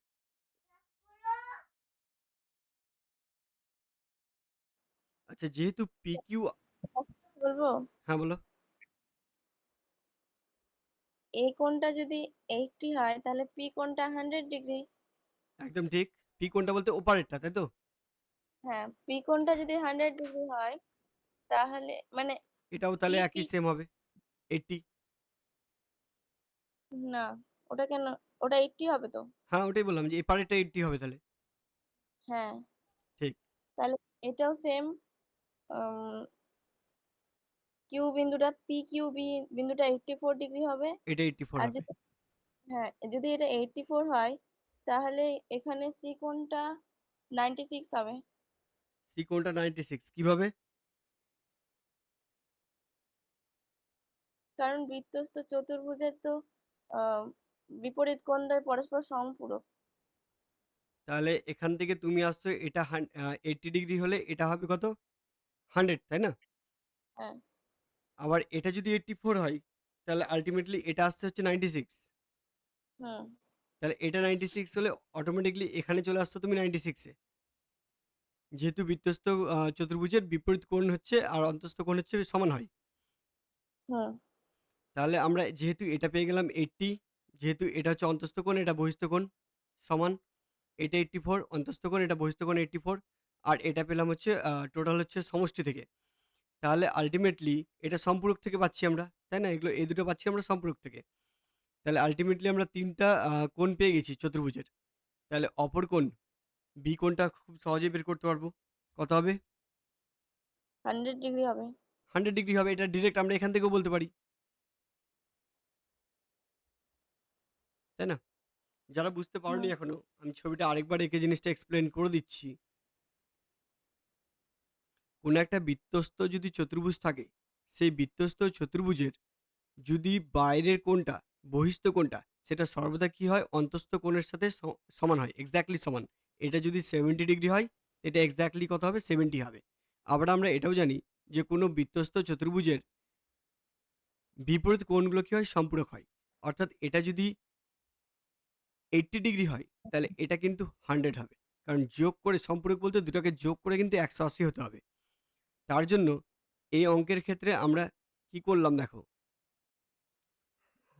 আচ্ছা, যেহেতু পিকিউ, বলবো? হ্যাঁ বলো। এই কোণটা যদি 80 হয় তাহলে পি কোণটা 100 ডিগ্রি। একদম ঠিক। পি কোণটা বলতে ওপারেরটা, তাই তো? হ্যাঁ, পি কোণটা যদি 100 ডিগ্রি হয় তাহলে মানে এটাও পি তাহলে পি একই সেম হবে, 80। না, ওটা কেন? ওটা 80 হবে তো? হ্যাঁ, ওটাই বললাম যে এপারেরটা 80 হবে তাহলে। হ্যাঁ, ঠিক। তাহলে এটাও সেম। কিউ বিন্দুটা পি কিউ বি বিন্দুটা 84 ডিগ্রি হবে। এটা 84 আর হবে। যদি, হ্যাঁ, যদি এটা 84 হয় তাহলে এখানে সি কোণটা 96 হবে। সি কোণটা 96 কিভাবে? কারণ বৃত্তস্থ চতুর্ভুজের তো আহ, বিপরীত কোণ দ্বয় পরস্পর সম্পূরক। তাহলে এখান থেকে তুমি আসছো, এটা 80 ডিগ্রি হলে এটা হবে কত? 100, তাই না? হ্যাঁ। আবার এটা যদি 84 হয়, তাহলে আলটিমেটলি এটা আসছে হচ্ছে 96। হুম। তাহলে এটা 96 হলে অটোমেটিকলি এখানে চলে আসছো তুমি 96-এ। যেহেতু বৃত্তস্থ চতুর্ভুজের বিপরীত কোণ হচ্ছে আর অন্তস্থ কোণ হচ্ছে সমান হয়। হুম। তাহলে আমরা যেহেতু এটা পেয়ে গেলাম 80, যেহেতু এটা হচ্ছে অন্তস্থ কোণ, এটা বহিস্থ কোণ সমান, এটা 84 অন্তস্থ কোণ, এটা বহিস্থ কোণ 84, আর এটা পেলাম হচ্ছে টোটাল হচ্ছে সমষ্টি থেকে। তাহলে আল্টিমেটলি এটা সম্পূরক থেকে পাচ্ছি আমরা, তাই না? এগুলো এই দুটো পাচ্ছি আমরা সম্পূরক থেকে। তাহলে আল্টিমেটলি আমরা 3টা কোণ পেয়ে গেছি চতুর্ভুজের। তাহলে অপর কোণ বি কোণটা খুব সহজেই বের করতে পারবো। কত হবে? 100 ডিগ্রি হবে। 100 ডিগ্রি হবে। এটা ডিরেক্ট আমরা এখান থেকেও বলতে পারি। তাই না? যারা বুঝতে পারোনি হুম। এখনো, আমি ছবিটা আরেকবার এঁকে জিনিসটা এক্সপ্লেইন করে দিচ্ছি। কোনো একটা বৃত্তস্ত যদি চতুর্ভুজ থাকে, সেই বৃত্তস্ত চতুর্ভুজের যদি বাইরের কোণটা, বহিঃস্থ কোণটা সেটা সর্বদা কি হয়? অন্তঃস্থ কোণের সাথে সমান হয়। এক্সাক্টলি সমান। এটা যদি 70 ডিগ্রি হয়, এটা এক্সাক্টলি কত হবে? 70 হবে। আবার আমরা এটাও জানি যে কোনো বৃত্তস্ত চতুর্ভুজের বিপরীত কোণগুলো কি হয়? সম্পূরক হয়। অর্থাৎ এটা যদি 80 ডিগ্রি হয়, তাহলে এটা কিন্তু 100 হবে। কারণ যোগ করে সম্পূরক বলতে দুটাকে যোগ করে কিন্তু 180 হতে হবে। তার জন্য এই অঙ্কের ক্ষেত্রে আমরা কি করলাম দেখো,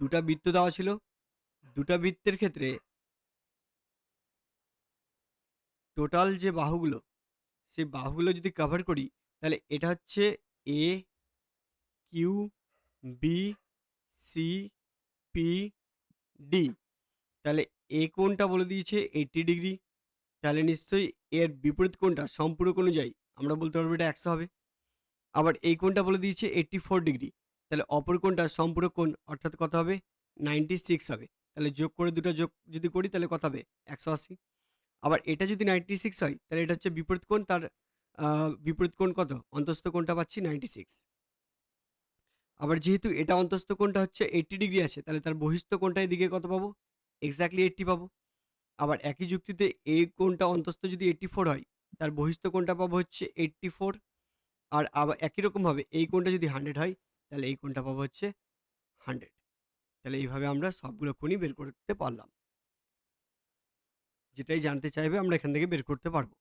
২ টা বৃত্ত দেওয়া ছিল। ২ টা বৃত্তের ক্ষেত্রে টোটাল যে বাহুগুলো, সেই বাহুগুলো যদি কভার করি, তাহলে এটা হচ্ছে A, Q, B, C, P, D. তাহলে এ কোণটা বলে দিয়েছে 80 ডিগ্রি। তাহলে নিশ্চয়ই এর বিপরীত কোণটা সম্পূরক অনুযায়ী আমরা বলতে পারবো এটা 100 হবে। আবার এই কোণটা বলে দিয়েছে 84 ডিগ্রি। তাহলে অপর কোণটা সম্পূরক কোণ অর্থাৎ কত হবে? 96 হবে। তাহলে যোগ করে দুটো যোগ যদি করি তাহলে কত হবে? 180। আবার এটা যদি 96 হয় তাহলে এটা হচ্ছে বিপরীত কোণ, তার বিপরীত কোণ কত? অন্তঃস্থ কোণটা পাচ্ছি 96। আবার যেহেতু এটা অন্তঃস্থ কোণটা হচ্ছে 80 ডিগ্রি আছে, তাহলে তার বহিঃস্থ কোণটা এদিকে কত পাবো? এক্সাক্টলি 80 পাবো। আবার একই যুক্তিতে এই কোণটা অন্তঃস্থ যদি 84 হয়, তার বহিঃস্থ কোণটা পাবো হচ্ছে 84। আর আবার একই রকমভাবে এই কোণটা যদি 100 হয়, তাহলে এই কোণটা পাবো হচ্ছে 100। তাহলে এইভাবে আমরা সবগুলো কোণই বের করতে পারলাম। যেটাই জানতে চাইবে আমরা এখান থেকে বের করতে পারবো।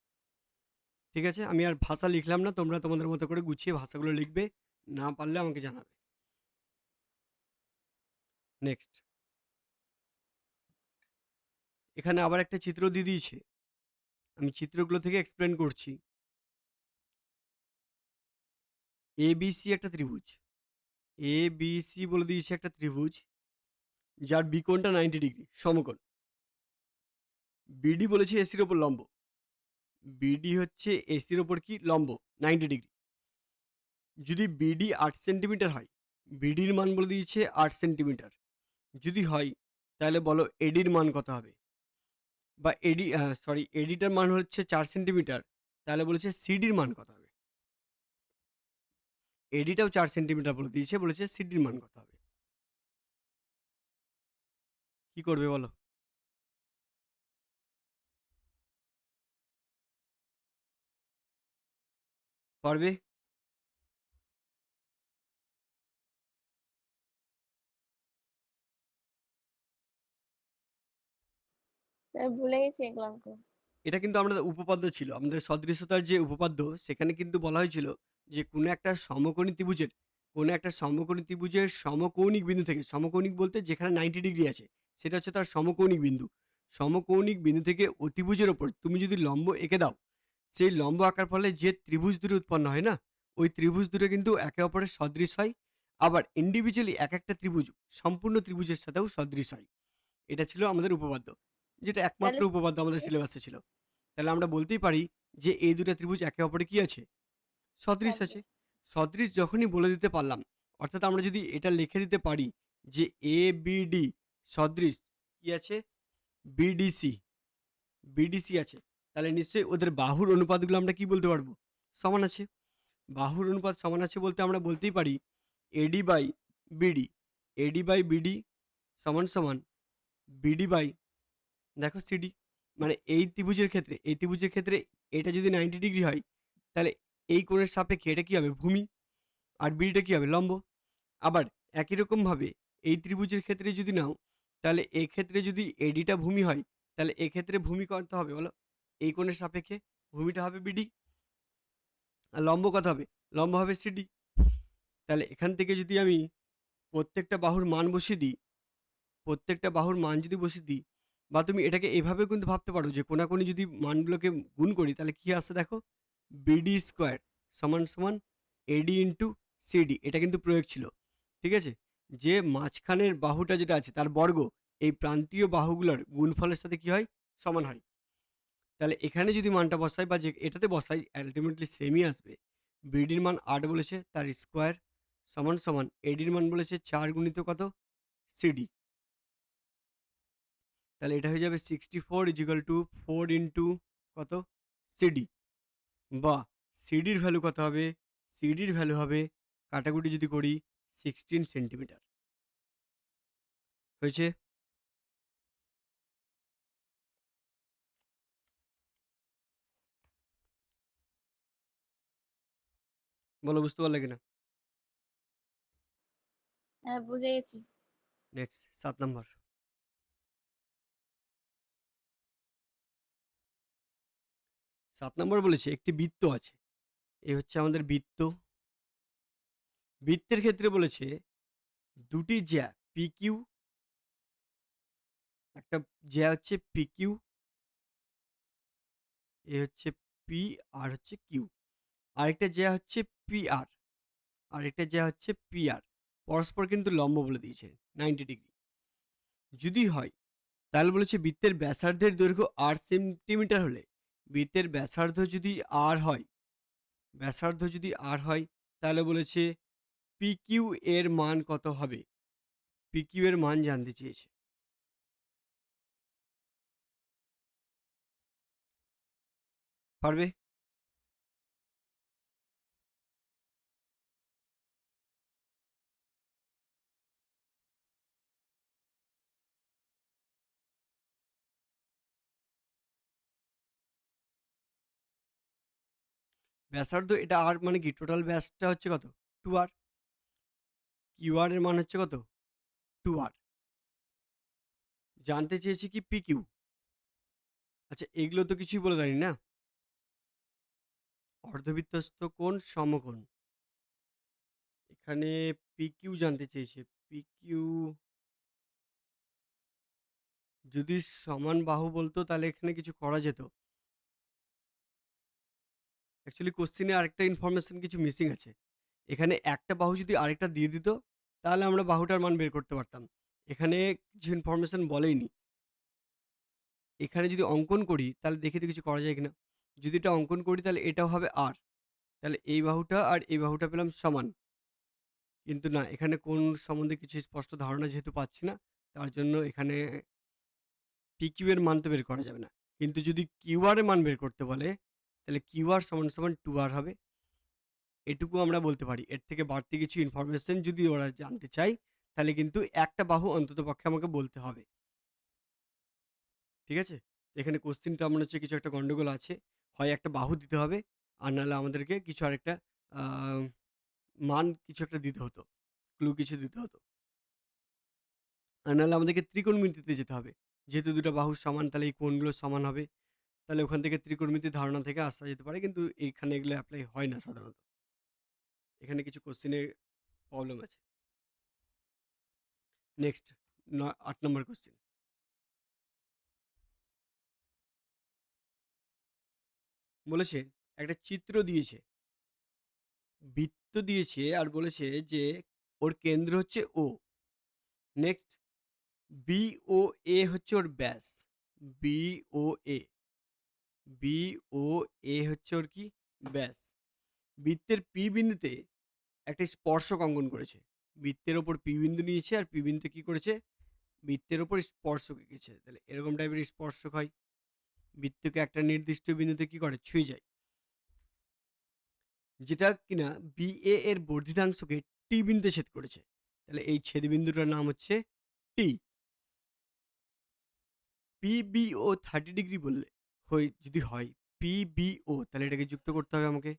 ঠিক আছে? আমি আর ভাষা লিখলাম না। তোমরা তোমাদের মতো করে গুছিয়ে ভাষাগুলো লিখবে। না পারলে আমাকে জানাবে। নেক্সট। এখানে আবার একটা চিত্র দিয়ে দিয়েছে। আমি চিত্রগুলো থেকে এক্সপ্লেন করছি। ABC একটা ত্রিভুজ। ABC বলে দিয়েছে একটা ত্রিভুজ, যার বিকোণটা 90 ডিগ্রি, সমকোণ। BD বলেছে AC-র উপর লম্ব। BD হচ্ছে AC-র উপর কি? লম্ব, 90 ডিগ্রি। যদি BD 8 সেন্টিমিটার হয়, BD-র মান বলে দিয়েছে 8 সেন্টিমিটার। যদি হয়, তাহলে বলো AD-র মান কত হবে? বা AD-টার মান হচ্ছে 4 সেন্টিমিটার, তাহলে বলেছে CD-র মান কত হবে? AD-টাও 4 সেন্টিমিটার বলে দিয়েছে, বলেছে CD-র মান কত হবে? কি করবে বলো? পারবে? ভুলে গেছি এগুলো অঙ্ক। এটা কিন্তু আমাদের উপপাদ্য ছিল। আমাদের সদৃশ্যতার যে উপপাদ্য, সেখানে কিন্তু বলা হয়েছিল যে কোনো একটা সমকোণী ত্রিভুজের সমকৌণিক বিন্দু থেকে, সমকৌণিক বলতে যেখানে 90 ডিগ্রি আছে, সেটা হচ্ছে তার সমকৌণিক বিন্দু। সমকৌণিক বিন্দু থেকে অতিভুজের ওপর তুমি যদি লম্ব এঁকে দাও, সেই লম্ব আঁকার ফলে যে ত্রিভুজ দুটো উৎপন্ন হয় না? ওই ত্রিভুজ দুটো কিন্তু একে অপরের সদৃশ হয়। আবার ইন্ডিভিজুয়ালি একেকটা ত্রিভুজ সম্পূর্ণ ত্রিভুজের সাথেও সদৃশ হয়। এটা ছিল আমাদের উপপাদ্য। যেটা একমাত্র তাহলে উপপাদ্য আমাদের সিলেবাসে ছিল। তাহলে আমরা বলতেই পারি যে এই ২ টা ত্রিভুজ একে অপরে কি আছে? সদৃশ আছে। সদৃশ। সদৃশ যখনই বলে দিতে পারলাম, অর্থাৎ আমরা যদি এটা লিখে দিতে পারি যে ABD সদৃশ কি আছে? BDC, BDC আছে। তাহলে নিশ্চয়ই ওদের বাহুর অনুপাতগুলো আমরা কি বলতে পারবো? সমান আছে। বাহুর অনুপাত সমান আছে বলতে আমরা বলতেই পারি AD/BD, AD/BD সমান, সমান BD/ দেখো সিডি। মানে এই ত্রিভুজের ক্ষেত্রে এটা যদি 90 ডিগ্রি হয়, তাহলে এই কোণের সাপেক্ষে এটা কি হবে? ভূমি। আর বিডিটা কি হবে? লম্ব। আবার একই রকমভাবে এই ত্রিভুজের ক্ষেত্রে যদি নাও, তাহলে এক্ষেত্রে যদি এডিটা ভূমি হয়, তাহলে এক্ষেত্রে ভূমি কত হবে বলো? এই কোণের সাপেক্ষে ভূমিটা হবে বিডি। আর লম্ব কত হবে? লম্ব হবে সিডি। তাহলে এখান থেকে যদি আমি প্রত্যেকটা বাহুর মান বসিয়ে দিই, প্রত্যেকটা বাহুর মান যদি বসিয়ে দিই, বা তুমি এটাকে এভাবেও কিন্তু ভাবতে পারো যে কোনাকুনি যদি মানগুলোকে গুণ করি তাহলে কি আসছে দেখো? বিডি স্কোয়ার সমান, সমান এডি ইন্টু সিডি। এটা কিন্তু প্রয়োগ ছিল। ঠিক আছে? যে মাঝখানের বাহুটা যেটা আছে তার বর্গ এই প্রান্তীয় বাহুগুলোর গুণফলের সাথে কি হয়? সমান হয়। তাহলে এখানে যদি মানটা বসাই বা যে এটাতে বসাই আল্টিমেটলি সেমই আসবে। বিডির মান ৮ বলেছে, তার স্কোয়ার সমান এডির মান বলেছে ৪ গুণিত কত? সিডি। তাহলে এটা হয়ে যাবে 64 4 ইন্টু কত? সিডি, বা সিডির ভ্যালু কত হবে? সিডির ভ্যালু হবে, কাটাকুটি যদি করি, 16 সেন্টিমিটার। হয়েছে? বলো বুঝতে পারলে কিনা? হ্যাঁ, বুঝে গেছি। Next ৭ number. ৭ নাম্বার বলেছে একটি বৃত্ত আছে। এ হচ্ছে আমাদের বৃত্ত। বৃত্তের ক্ষেত্রে বলেছে দুটি জ্যা PQ, একটা জ্যা হচ্ছে PQ, এ হচ্ছে P আর হচ্ছে Q। আরেকটা জ্যা হচ্ছে PR, আরেকটা জ্যা হচ্ছে PR। পরস্পর কিন্তু লম্ব বলে দিয়েছে 90 ডিগ্রি। যদি হয় তাহলে বলেছে বৃত্তের ব্যাসার্ধের দৈর্ঘ্য R সেন্টিমিটার হলে বৃত্তের ব্যাসার্ধ যদি R হয়, ব্যাসার্ধ যদি R হয় তাহলে বলেছে PQ এর মান কত হবে? PQ এর মান জানতে চেয়েছে। পারবে? ব্যাসার্ধ এটা R মানে কি টোটাল ব্যাসটা হচ্ছে কত? 2R। QR এর মান হচ্ছে কত? 2R। জানতে চেয়েছে কি PQ। আচ্ছা এগুলো তো কিছুই বলে দেয়নি না? অর্ধবৃত্তস্থ কোণ সমকোণ। এখানে PQ জানতে চেয়েছে। PQ যদি সমান বাহু বলতো তাহলে এখানে কিছু করা যেত। অ্যাকচুয়ালি কোশ্চেনে আরেকটা ইনফরমেশন কিছু মিসিং আছে। এখানে একটা বাহু যদি আরেকটা দিয়ে দিত, তাহলে আমরা বাহুটার মান বের করতে পারতাম। এখানে কিছু ইনফরমেশন বলেইনি। এখানে যদি অঙ্কন করি তাহলে দেখি তো কিছু করা যায় কিনা। যদি এটা অঙ্কন করি তাহলে এটাও হবে R। তাহলে এই বাহুটা আর এই বাহুটা পেলাম সমান। কিন্তু না, এখানে কোণ সম্বন্ধে কিছু স্পষ্ট ধারণা যেহেতু পাচ্ছি না, তার জন্য এখানে PQ এর মান তো বের করা যাবে না। কিন্তু যদি QR এর মান বের করতে বলে, তাহলে QR সমান 2R হবে। এটুকু আমরা বলতে পারি। এর থেকে বাড়তি কিছু ইনফরমেশন যদি ওরা জানতে চায়, তাহলে কিন্তু একটা বাহু অন্ততপক্ষে আমাকে বলতে হবে। ঠিক আছে? এখানে কোশ্চেনটা মনে হচ্ছে কিছু একটা গন্ডগোল আছে। হয় একটা বাহু দিতে হবে, আর নাহলে আমাদেরকে কিছু আরেকটা আ মান কিছু একটা দিতে হতো। ক্লু কিছু দিতে হতো। আর নাহলে আমাদেরকে ত্রিকোণমিতিতে যেতে হবে। যেহেতু ২ টা বাহু সমান তাহলে এই কোণগুলো সমান হবে। তাহলে ওখান থেকে ত্রিকোণমিতির ধারণা থেকে আসা যেতে পারে। কিন্তু এইখানে এগুলো এপ্লাই হয় না সাধারণত। এখানে কিছু কোশ্চেনে প্রবলেম আছে। Next ৮ number question. বলেছে একটা চিত্র দিয়েছে, বৃত্ত দিয়েছে আর বলেছে যে ওর কেন্দ্র হচ্ছে O। নেক্সট BOA হচ্ছে ওর ব্যাস। BOA, BOA হচ্ছে ওর কি? ব্যাস। বৃত্তের P বিন্দুতে একটা স্পর্শক অঙ্কন করেছে। বৃত্তের ওপর P বিন্দু নিয়েছে আর P বিন্দুতে কি করেছে? বৃত্তের ওপর স্পর্শক এঁকেছে। তাহলে এরকম টাইপের স্পর্শক হয়। বৃত্তকে একটা নির্দিষ্ট বিন্দুতে কি করে? ছুঁয়ে যায়। যেটা কিনা BA এর বর্ধিতাংশকে T বিন্দুতে ছেদ করেছে। তাহলে এই ছেদবিন্দুটার নাম হচ্ছে T। PBO 30 ডিগ্রি বললে যদি হয় PBO তাহলে এটাকে যুক্ত করতে হবে আমাকে।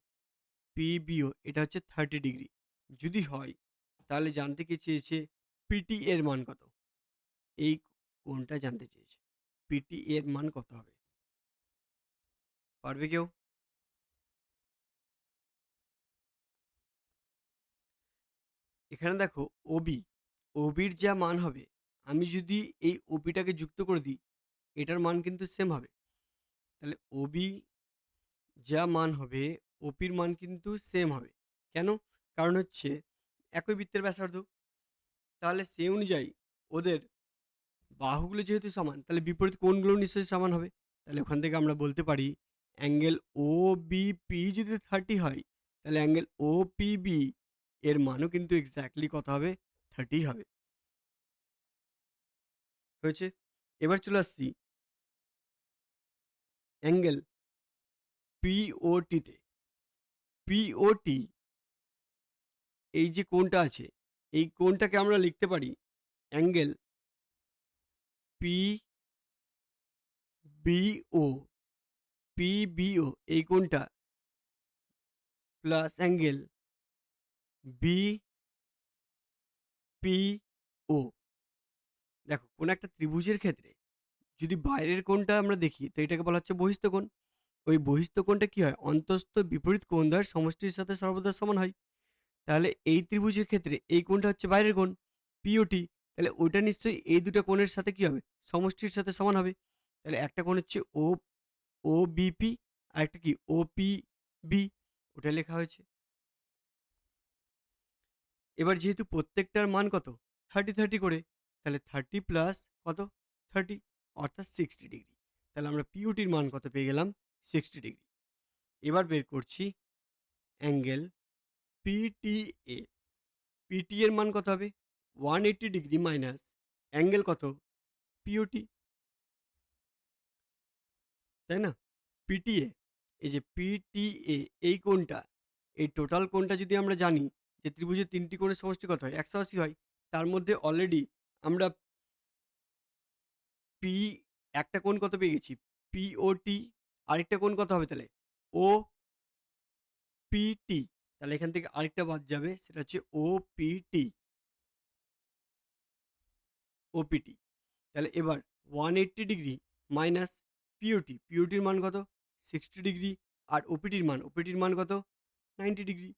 PBO এটা হচ্ছে 30 ডিগ্রি। যদি হয় তাহলে জানতে কি চেয়েছে PT এর মান কত? এই কোণটা জানতে চেয়েছে। PT এর মান কত হবে? পারবে কেউ? এখানে দেখো OB, OB'র যা মান হবে, আমি যদি এই OB টাকে যুক্ত করে দিই, এটার মান কিন্তু সেম হবে। তাহলে OB যা মান হবে, OP'র মান কিন্তু সেম হবে। কেন? কারণ হচ্ছে একই বৃত্তের ব্যাসার্ধ। তাহলে সেই অনুযায়ী ওদের বাহুগুলো যেহেতু সমান, তাহলে বিপরীত কোণগুলো নিশ্চয়ই সমান হবে। তাহলে ওখান থেকে আমরা বলতে পারি অ্যাঙ্গেল OBP যদি 30 হয়, তাহলে অ্যাঙ্গেল OPB এর মানও কিন্তু এক্স্যাক্টলি কত হবে? 30 হবে। হয়েছে? এবার চলে আসছি অ্যাঙ্গেল POT তে। POT এই যে কোণটা আছে, এই কোণটাকে আমরা লিখতে পারি অ্যাঙ্গেল PBO। PBO এই কোণটা প্লাস অ্যাঙ্গেল BPO। দেখো কোন একটা ত্রিভুজের ক্ষেত্রে যদি বাইরের কোণটা আমরা দেখি তো এটাকে বলা হচ্ছে বহিস্থ কোণ। ওই বহিস্থ কোণটা কি হয়? অন্তস্থ বিপরীত কোণদ্বয়ের সমষ্টির সাথে সর্বদা সমান হয়। তাহলে এই ত্রিভুজের ক্ষেত্রে এই কোণটা হচ্ছে বাইরের কোণ POT। তাহলে ওইটা নিশ্চয়ই এই দুটো কোণের সাথে কি হবে? সমষ্টির সাথে সমান হবে। তাহলে একটা কোণ হচ্ছে OBP আর একটা কি OPB, ওটা লেখা হয়েছে। এবার যেহেতু প্রত্যেকটার মান কত? 30 করে, তাহলে 30 প্লাস কত? 30 অর্থাৎ 60 ডিগ্রি। তাহলে আমরা POTর মান কত পেয়ে গেলাম? 60 ডিগ্রি। এবার বের করছি অ্যাঙ্গেল PTA। PT এর মান কত হবে? 180 ডিগ্রি মাইনাস অ্যাঙ্গেল কত? POT, তাই না? PTA, এই যে PTA এই কোণটা, এই টোটাল কোণটা যদি আমরা জানি যে ত্রিভুজের ৩টি কোণের সমষ্টি কত হয়? ১৮০ হয়। তার মধ্যে অলরেডি আমরা পি একটা কোণ কত পেয়ে গেছি? POT, আরেকটা কোণ কত হবে তাহলে? OPT। তাহলে এখান থেকে আরেকটা বাদ যাবে, সেটা হচ্ছে OPT। তাহলে এবার 180 ডিগ্রি মাইনাস POT, POTর মান কত? 60 ডিগ্রি। আর OPTর মান কত? 90 ডিগ্রি।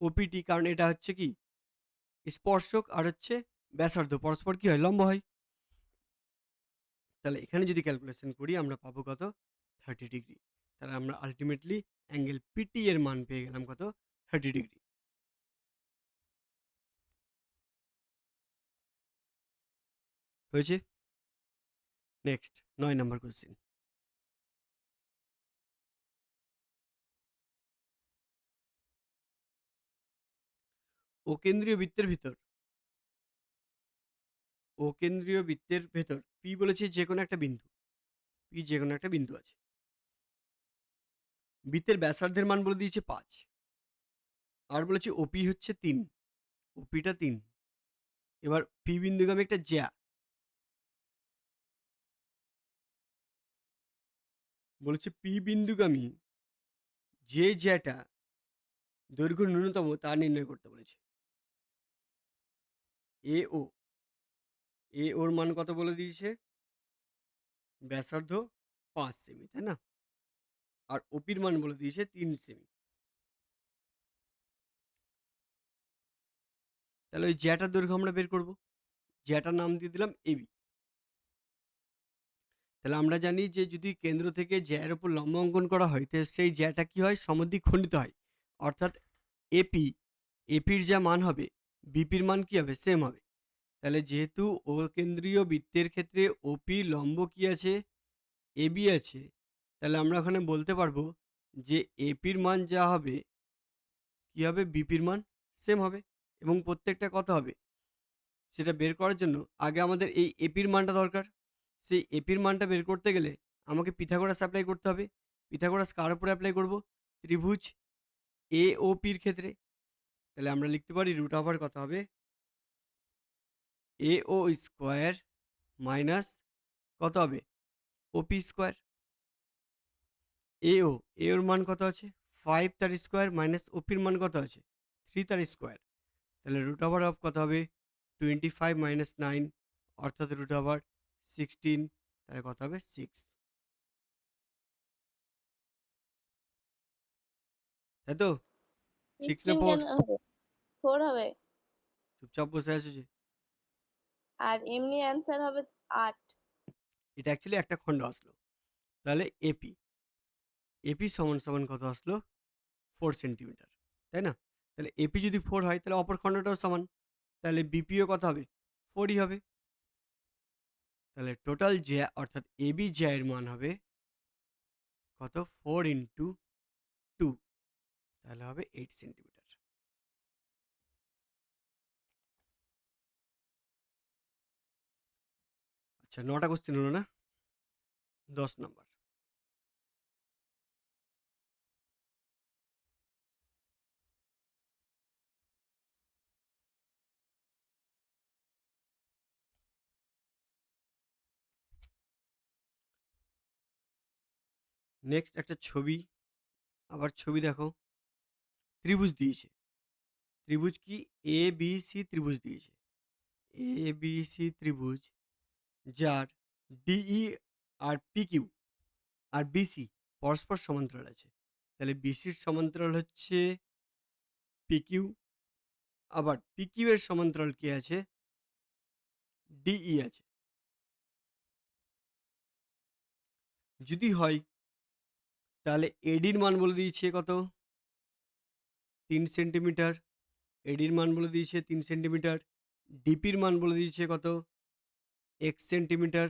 OPT কারণ এটা হচ্ছে কি? স্পর্শক আর হচ্ছে ব্যাসার্ধ পরস্পর কি হয়? লম্ব হয়। তাহলে এখানে যদি ক্যালকুলেশন করি আমরা পাবো কত? 30 ডিগ্রি। তাহলে আমরা আল্টিমেটলি অ্যাঙ্গেল পিটি এর মান পেয়ে গেলাম কত? 30 ডিগ্রি। হয়েছে? Next 9 number question. অকেন্দ্রীয় বৃত্তের ভিতর P বলেছে যে কোনো একটা বিন্দু। P যে কোনো একটা বিন্দু আছে। বৃত্তের ব্যাসার্ধের মান বলে দিয়েছে 5। আর বলেছে OP হচ্ছে 3। OPটা 3। এবার P বিন্দুগামী একটা জ্যা। বলেছে P বিন্দুগামী যে জ্যাটা দৈর্ঘ্য ন্যূনতম তা নির্ণয় করতে বলেছে। AO, AO র মান কত বলে দিয়েছে? ব্যাসার্ধ 5 সেমি, তাই না? আর OPর মান বলে দিয়েছে 3 সেমি। তাহলে ওই জ্যাটার দৈর্ঘ্য আমরা বের করব। জ্যাটার নাম দিয়ে দিলাম AB। তাহলে আমরা জানি যে যদি কেন্দ্র থেকে জ্যার উপর লম্ব অঙ্কন করা হয় তো সেই জ্যাটা কি হয়? সমদ্বিখণ্ডিত হয়। অর্থাৎ AP, APর যা মান হবে BPর মান কি হবে? সেম হবে। তাহলে যেহেতু অকেন্দ্রীয় বৃত্তের ক্ষেত্রে OP লম্ব কি আছে? AB আছে। তাহলে আমরা ওখানে বলতে পারবো যে APর মান যা হবে কি হবে? BPর মান সেম হবে। এবং প্রত্যেকটা কত হবে? সেটা বের করার জন্য আগে আমাদের এই এপির মানটা দরকার। সেই এপির মানটা বের করতে গেলে আমাকে পিথাগোরাস অ্যাপ্লাই করতে হবে। পিথাগোরাস কার উপরে অ্যাপ্লাই করব? ত্রিভুজ AOPর ক্ষেত্রে। তাহলে আমরা লিখতে পারি রুট ওভার কত হবে? AO স্কোয়ার মাইনাস কত হবে? OP square. AOর মান কত আছে? 5 তার স্কোয়ার মাইনাস OPর মান কত আছে? 3 তার স্কোয়ার। তাহলে রুট ওভার অফ কত হবে? 25 মাইনাস 9 অর্থাৎ রুট ওভার 16। তাহলে কত হবে? 6। তাই তো? 6 না 16 4? কেন হবে? 4 হবে। চুপচাপ বসে আছো যে? আর এমনি অ্যান্সার হবে 8। এটা অ্যাকচুয়ালি একটা খণ্ড আসলো। তাহলে এপি, এপি সমান সমান কত আসলো? 4 সেন্টিমিটার, তাই না? তাহলে এপি যদি 4 হয় তাহলে অপর খণ্ডটাও সমান। তাহলে বিপিও কত হবে? 4ই হবে। তাহলে টোটাল জ্যা অর্থাৎ এবি জ্যা এর মান হবে কত 4 ইন্টু 2, তাহলে হবে 8 সেন্টিমিটার। আচ্ছা, 9টা কোশ্চেন হলো না? 10 নাম্বার। নেক্সট একটা ছবি, আবার ছবি দেখো। ত্রিভুজ দিয়েছে। ত্রিভুজ কি? ABC ত্রিভুজ দিয়েছে। ABC ত্রিভুজ, যার DE আর PQ আর BC পরস্পর সমান্তরাল আছে। তাহলে BCর সমান্তরাল হচ্ছে PQ, আবার PQ এর সমান্তরাল কি আছে? DE আছে। যদি হয় তাহলে ADর মান বলে দিয়েছে কত? 3 সেন্টিমিটার। ADর মান বলে দিয়েছে 3 সেন্টিমিটার। DPর মান বলে দিয়েছে কত? X centimetre.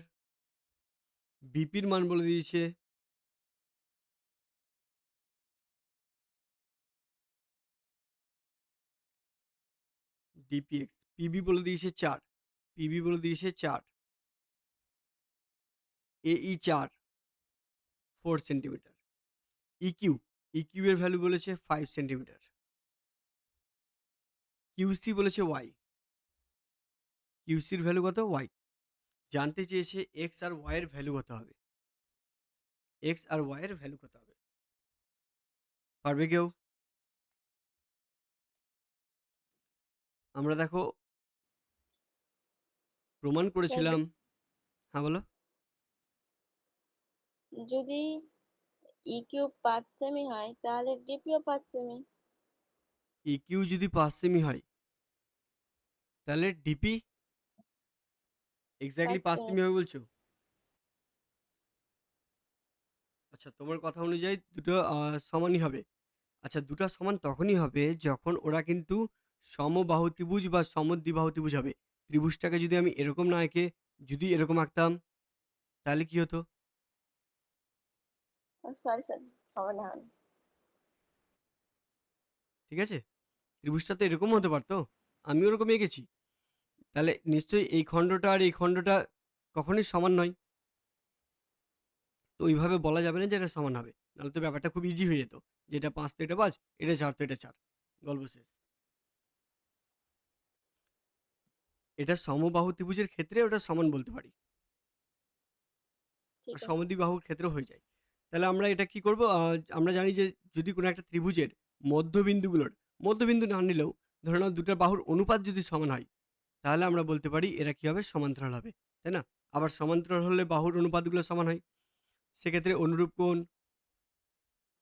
BPর মান বলে দিয়েছে DPX। PB বলে দিয়েছে 4। PB বলে দিয়েছে 4। AE 4, 4 centimetre. EQ এর ভ্যালু বলেছে 5 সেন্টিমিটার। QC বলেছে Y। QCর ভ্যালু কত? Y। জানতে চেয়েছে X আর Y এর ভ্যালু কত হবে? X আর Y এর ভ্যালু কত হবে? পারবে কেউ? আমরা দেখো প্রমাণ স্যার করেছিলাম। হ্যাঁ, বলো। যদি EQ 5 সেমি হয় তাহলে DPও 5 সেমি। EQ যদি 5 সেমি হয়, তাহলে DP 5 এক্স্যাক্টলি 5 সেমি। সেমি হবে বলছো? আচ্ছা, তোমার কথা অনুযায়ী দুটো সমানই হবে। আচ্ছা, দুটো সমান তখনই হবে যখন ওরা কিন্তু সমবাহু ত্রিভুজ বা সমদ্বিবাহু ত্রিভুজ হবে। ত্রিভুজটাকে যদি আমি এরকম না এঁকে যদি এরকম আঁকতাম, তাহলে কি হতো? সরি স্যার, হবে না হবে না। ঠিক আছে? ত্রিভুজটা তো এরকমও হতে পারতো। আমিও ওরকম এঁকেছি। তাহলে নিশ্চয়ই এই খণ্ডটা আর এই খণ্ডটা কখনোই সমান নয়। তো ওইভাবে বলা যাবে না যে এটা সমান হবে। নাহলে তো ব্যাপারটা খুব ইজি হয়ে যেত। যে এটা ৫ তো এটা ৫, এটা ৪ তো এটা ৪। গল্প শেষ। এটা সমবাহু ত্রিভুজের ক্ষেত্রে ওটা সমান বলতে পারি। ঠিক আর আছে। সমদ্বিবাহুর ক্ষেত্রেও হয়ে যায়। তাহলে আমরা এটা কি করব? আমরা জানি যে যদি কোনো একটা ত্রিভুজের মধ্যবিন্দু না নিলেও ধরে নাও দুটো বাহুর অনুপাত যদি সমান হয়, তাহলে আমরা বলতে পারি এরা কি হবে? সমান্তরাল হবে। তাই না? আবার সমান্তরাল হলে বাহুর অনুপাতগুলো সমান হয়। সেক্ষেত্রে অনুরূপ কোণ,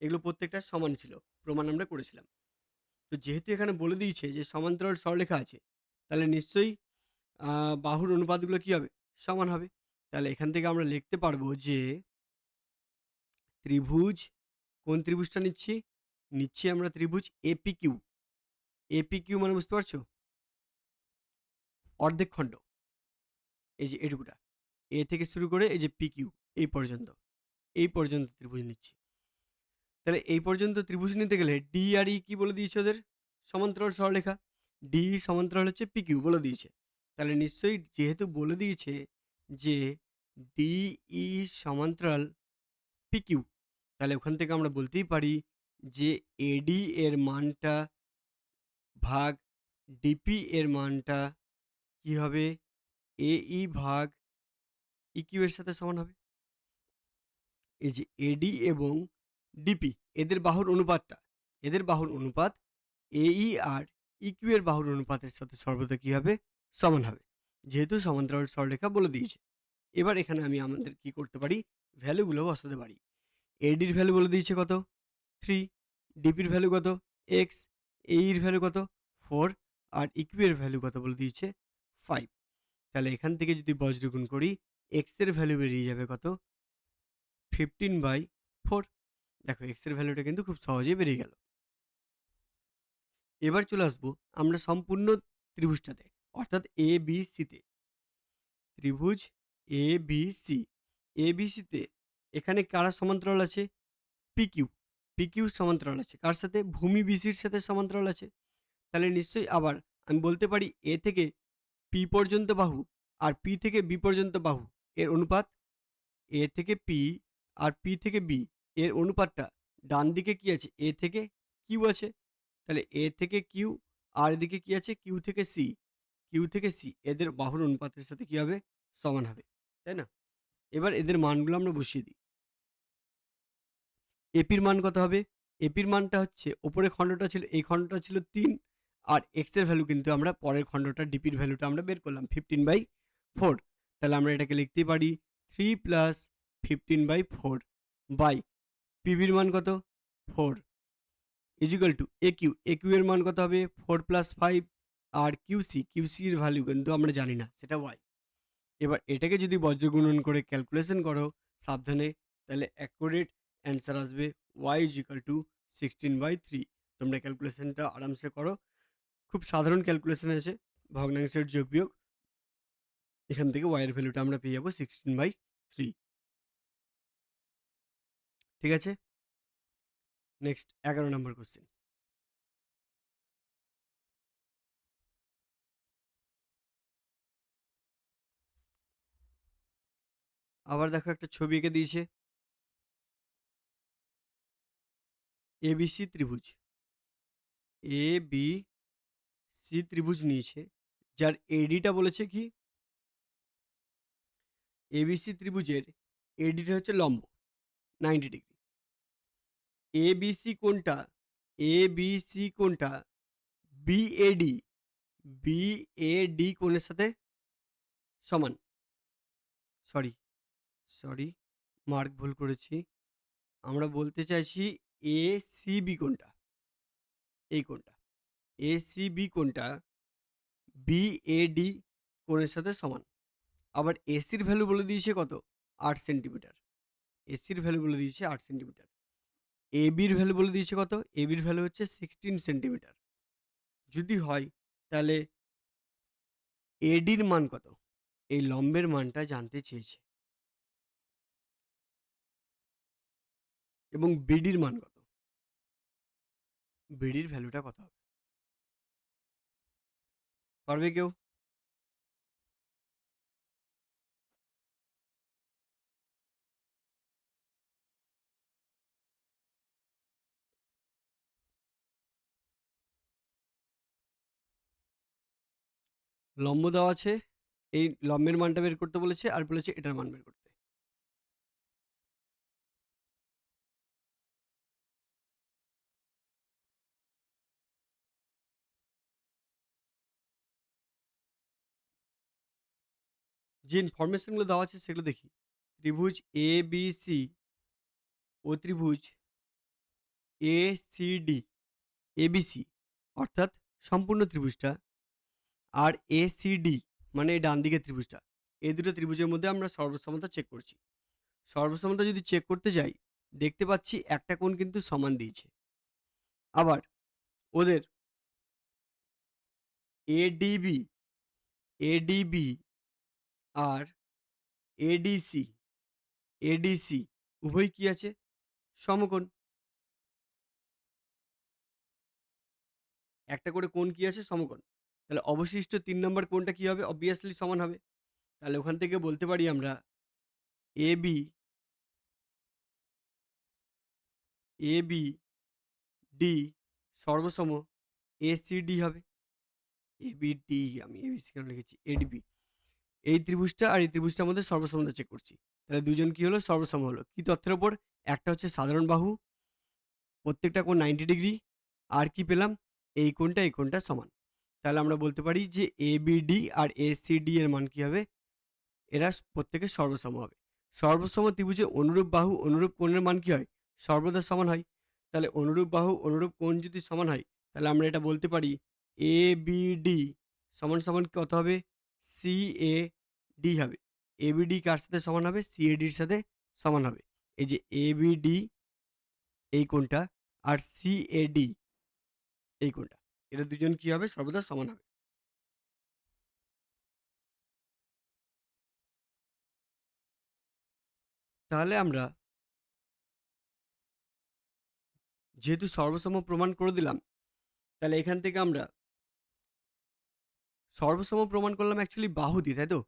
এগুলো প্রত্যেকটা সমান ছিল। প্রমাণ আমরা করেছিলাম। তো যেহেতু এখানে বলে দিয়েছে যে সমান্তরাল সরলরেখা আছে, তাহলে নিশ্চয়ই বাহুর অনুপাতগুলো কি হবে? সমান হবে। তাহলে এখান থেকে আমরা লিখতে পারবো যে ত্রিভুজ, কোন ত্রিভুজটা নিচ্ছি? নিচ্ছি আমরা ত্রিভুজ এপিকিউ। এপিকিউ মানে বুঝতে পারছো? অর্ধেক খণ্ড। এই যে এটুকুটা। এ থেকে শুরু করে এই যে পিকিউ, এই পর্যন্ত। এই পর্যন্ত ত্রিভুজ নিচ্ছি। তাহলে এই পর্যন্ত ত্রিভুজ নিতে গেলে ডি আর ই কি বলে দিয়েছে ওদের? সমান্তরাল সরলরেখা। ডি সমান্তরাল হচ্ছে পিকিউ বলে দিয়েছে। তাহলে নিশ্চয়ই যেহেতু বলে দিয়েছে যে ডিই সমান্তরাল পিকিউ, তাহলে ওখান থেকে আমরা বলতেই পারি যে এডি এর মানটা ভাগ ডিপি এর মানটা কি হবে? এই ভাগ ইকিউ এর সাথে সমান হবে। এই যে এডি এবং ডিপি, এদের বাহুর অনুপাত এই আর ইকিউ এর বাহুর অনুপাতের সাথে সর্বদা কি হবে? সমান হবে। যেহেতু সমান্তরাল সরলরেখা বলে দিয়েছে। এবার এখানে আমি আমাদের কি করতে পারি? ভ্যালুগুলো বসাতে পারি। এডির ভ্যালু বলে দিয়েছে কত? 3। ডিপির ভ্যালু কত? এক্স। এইর ভ্যালু কত? 4। আর ইকিউ এর ভ্যালু কত বলে দিয়েছে? 5। তাহলে এখান থেকে যদি বজ্রগুণ করি, এক্স এর ভ্যালু বেরিয়ে যাবে কত? 15/4। দেখো এক্স এর ভ্যালুটা কিন্তু খুব সহজেই বেরিয়ে গেল। এবার চলে আসবো আমরা সম্পূর্ণ ত্রিভুজটাতে, অর্থাৎ এবিসিতে। ত্রিভুজ এবিসি। এবিসিতে এখানে কারা সমান্তরাল আছে? পিকিউ, পিকিউ সমান্তরাল আছে কার সাথে? ভূমি বিসির সাথে সমান্তরাল আছে। তাহলে নিশ্চয়ই আবার আমি বলতে পারি এ থেকে পি পর্যন্ত বাহু আর পি থেকে বি পর্যন্ত বাহু এর অনুপাত, এ থেকে পি আর পি থেকে বি এর অনুপাতটা ডান দিকে কি আছে? এ থেকে কিউ আছে। তাহলে এ থেকে কিউ আর এদিকে কি আছে? কিউ থেকে সি, কিউ থেকে সি এদের বাহুর অনুপাতের সাথে কি হবে? সমান হবে। তাই না? এবার এদের মানগুলো আমরা বসিয়ে দিই। এপির মান কত হবে? এপির মানটা হচ্ছে ওপরের খণ্ডটা ছিল, এই খণ্ডটা ছিল 3 আর এক্স এর ভ্যালু কিন্তু আমরা পরের খণ্ডটা ডিপির ভ্যালুটা আমরা বের করলাম 15/4। তাহলে আমরা এটাকে লিখতে পারি 3 প্লাস 15/4 বাই পিবির মান কত? 4 ইজিক্যাল টু একিউ, একিউ এর মান কত হবে? 4 প্লাস 5 আর কিউসি, কিউসি এর ভ্যালু কিন্তু আমরা জানি না, সেটা ওয়াই। এবার এটাকে যদি বজ্র গুণন করে ক্যালকুলেশন করো সাবধানে, তাহলে অ্যাকুরেট অ্যান্সার আসবে y ইজ ইকাল টু 16/3। তোমরা ক্যালকুলেশনটা আরামসে করো, খুব সাধারণ ক্যালকুলেশন আছে, ভগ্নাংশের যোগ বিয়োগ, এখান থেকে y এর ভ্যালুটা আমরা পেয়ে যাবো 16/3। ঠিক আছে, নেক্সট 11 নম্বর কোশ্চেন। আবার দেখো একটা ছবি এঁকে দিয়েছে, এবিসি ত্রিভুজ, এ বি সি ত্রিভুজ নিয়েছে, যার এডিটা বলেছে কি? এবিসি ত্রিভুজের এডিটা হচ্ছে লম্ব 90 ডিগ্রি। এবিসি কোনটা? এবিসি কোনটা বিএডি, বিএডি কোণের সাথে সমান? সরি, সরি, মার্ক ভুল করেছি। আমরা বলতে চাইছি এসিবি কোণটা, এই কোণটা এসিবি কোণটা বিএডি কোণের সাথে সমান। আবার এসির ভ্যালু বলে দিয়েছে কত? 8 সেন্টিমিটার। এসির ভ্যালু বলে দিয়েছে 8 সেন্টিমিটার। এবির ভ্যালু বলে দিয়েছে কত? এবির ভ্যালু হচ্ছে 16 সেন্টিমিটার। যদি হয় তাহলে এডির মান কত? এই লম্বের মানটা জানতে চেয়েছে। এবং বিডির মান কত? বিডির ভ্যালুটা কত হবে? পারবে কেউ? লম্ব দেওয়া আছে, এই লম্বের মানটা বের করতে বলেছে আর বলেছে এটার মান বের করতে। যে ইনফরমেশনগুলো দেওয়া আছে সেগুলো দেখি। ত্রিভুজ এ বি সি ও ত্রিভুজ এ সি ডি, এবিসি অর্থাৎ সম্পূর্ণ ত্রিভুজটা, আর এ সি ডি মানে এই ডান দিকের ত্রিভুজটা, এই দুটো ত্রিভুজের মধ্যে আমরা সর্বসমতা চেক করছি। সর্বসমতা যদি চেক করতে যাই, দেখতে পাচ্ছি একটা কোণ কিন্তু সমান দিয়েছে। আবার ওদের এডিবি, এডিবি আর এডিসি, এডিসি উভয় কি আছে? সমকোণ। একটা করে কোণ কি আছে? সমকোণ। তাহলে অবশিষ্ট ৩ নম্বর কোণটা কি হবে? অবভিয়াসলি সমান হবে। তাহলে ওখান থেকে বলতে পারি আমরা এবি, এবি ডি সর্বসম এসিডি হবে। এবিডি, আমি এবিসি কেন লিখেছি? এডিবি। এই ত্রিভুজটা আর এই ত্রিভুজটার মধ্যে সর্বসমতা চেক করছি। তাহলে দুজন কি হলো? সর্বসম হলো। কি তথ্যের উপর? একটা হচ্ছে সাধারণ বাহু, প্রত্যেকটা কোণ 90 ডিগ্রি। আর কি পেলাম? এই কোণটা এই কোণটা সমান। তাহলে আমরা বলতে পারি যে এবিডি আর এসিডি এর মান কি হবে? এরা প্রত্যেকে সর্বসম হবে। সর্বসম ত্রিভুজে অনুরূপ বাহু অনুরূপ কোণের মান কি হয়? সর্বদা সমান হয়। তাহলে অনুরূপ বাহু অনুরূপ কোণ যদি সমান হয়, তাহলে আমরা এটা বলতে পারি এবিডি সমান সমান কত হবে? সিএডি হবে। এবিডি কার সাথে সমান হবে? সিএডির সাথে সমান হবে। এই যে এবিডি এই কোণটা আর সিএডি এই কোণটা, এরা দুজন কি হবে? সর্বদা সমান হবে। তাহলে আমরা যেহেতু সর্বসম প্রমাণ করে দিলাম, তাহলে এখান থেকে আমরা সর্বসম প্রমাণ করলাম অ্যাকচুয়ালি বাহু দিয়ে, তাই তো?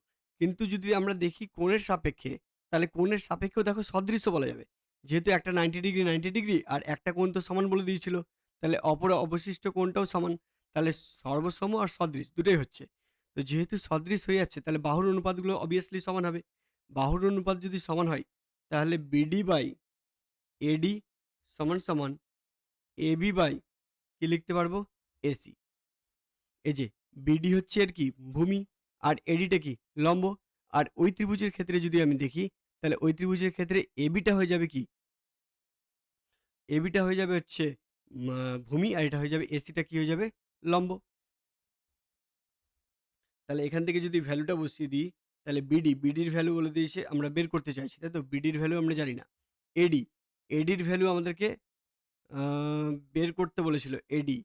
কিন্তু যদি আমরা দেখি কোণের সাপেক্ষে, তাহলে কোণের সাপেক্ষেও দেখো সদৃশ্য বলা যাবে। যেহেতু একটা 90 ডিগ্রি 90 ডিগ্রি আর একটা কোণ তো সমান বলে দিয়েছিল। তাহলে অপর অবশিষ্ট কোণটাও সমান। তাহলে সর্বসম আর সদৃশ দুটোই হচ্ছে। তো যেহেতু সদৃশ হয়ে যাচ্ছে, তাহলে বাহুর অনুপাতগুলো obviously সমান হবে। বাহুর অনুপাত যদি সমান হয়, তাহলে BD বাই AD সমান, সমান AB বাই কি লিখতে পারবো? AC। এই যে বিডি হচ্ছে এর কি ভূমি, আর এডিটা কি লম্ব। আর ওই ত্রিভুজের ক্ষেত্রে যদি আমি দেখি, তাহলে ওই ত্রিভুজের ক্ষেত্রে এবিটা হয়ে যাবে কি, এবিটা হয়ে যাবে হচ্ছে ভূমি, আর এটা হয়ে যাবে এসিটা কি হয়ে যাবে লম্ব। তাহলে এখান থেকে যদি ভ্যালুটা বসিয়ে দিই, তাহলে বিডির ভ্যালু বলে দিয়েছে আমরা বের করতে চাইছি, তাই তো? বিডির ভ্যালু আমরা জানি না। এডি, এডির ভ্যালু আমাদেরকে বের করতে বলেছিল এডি।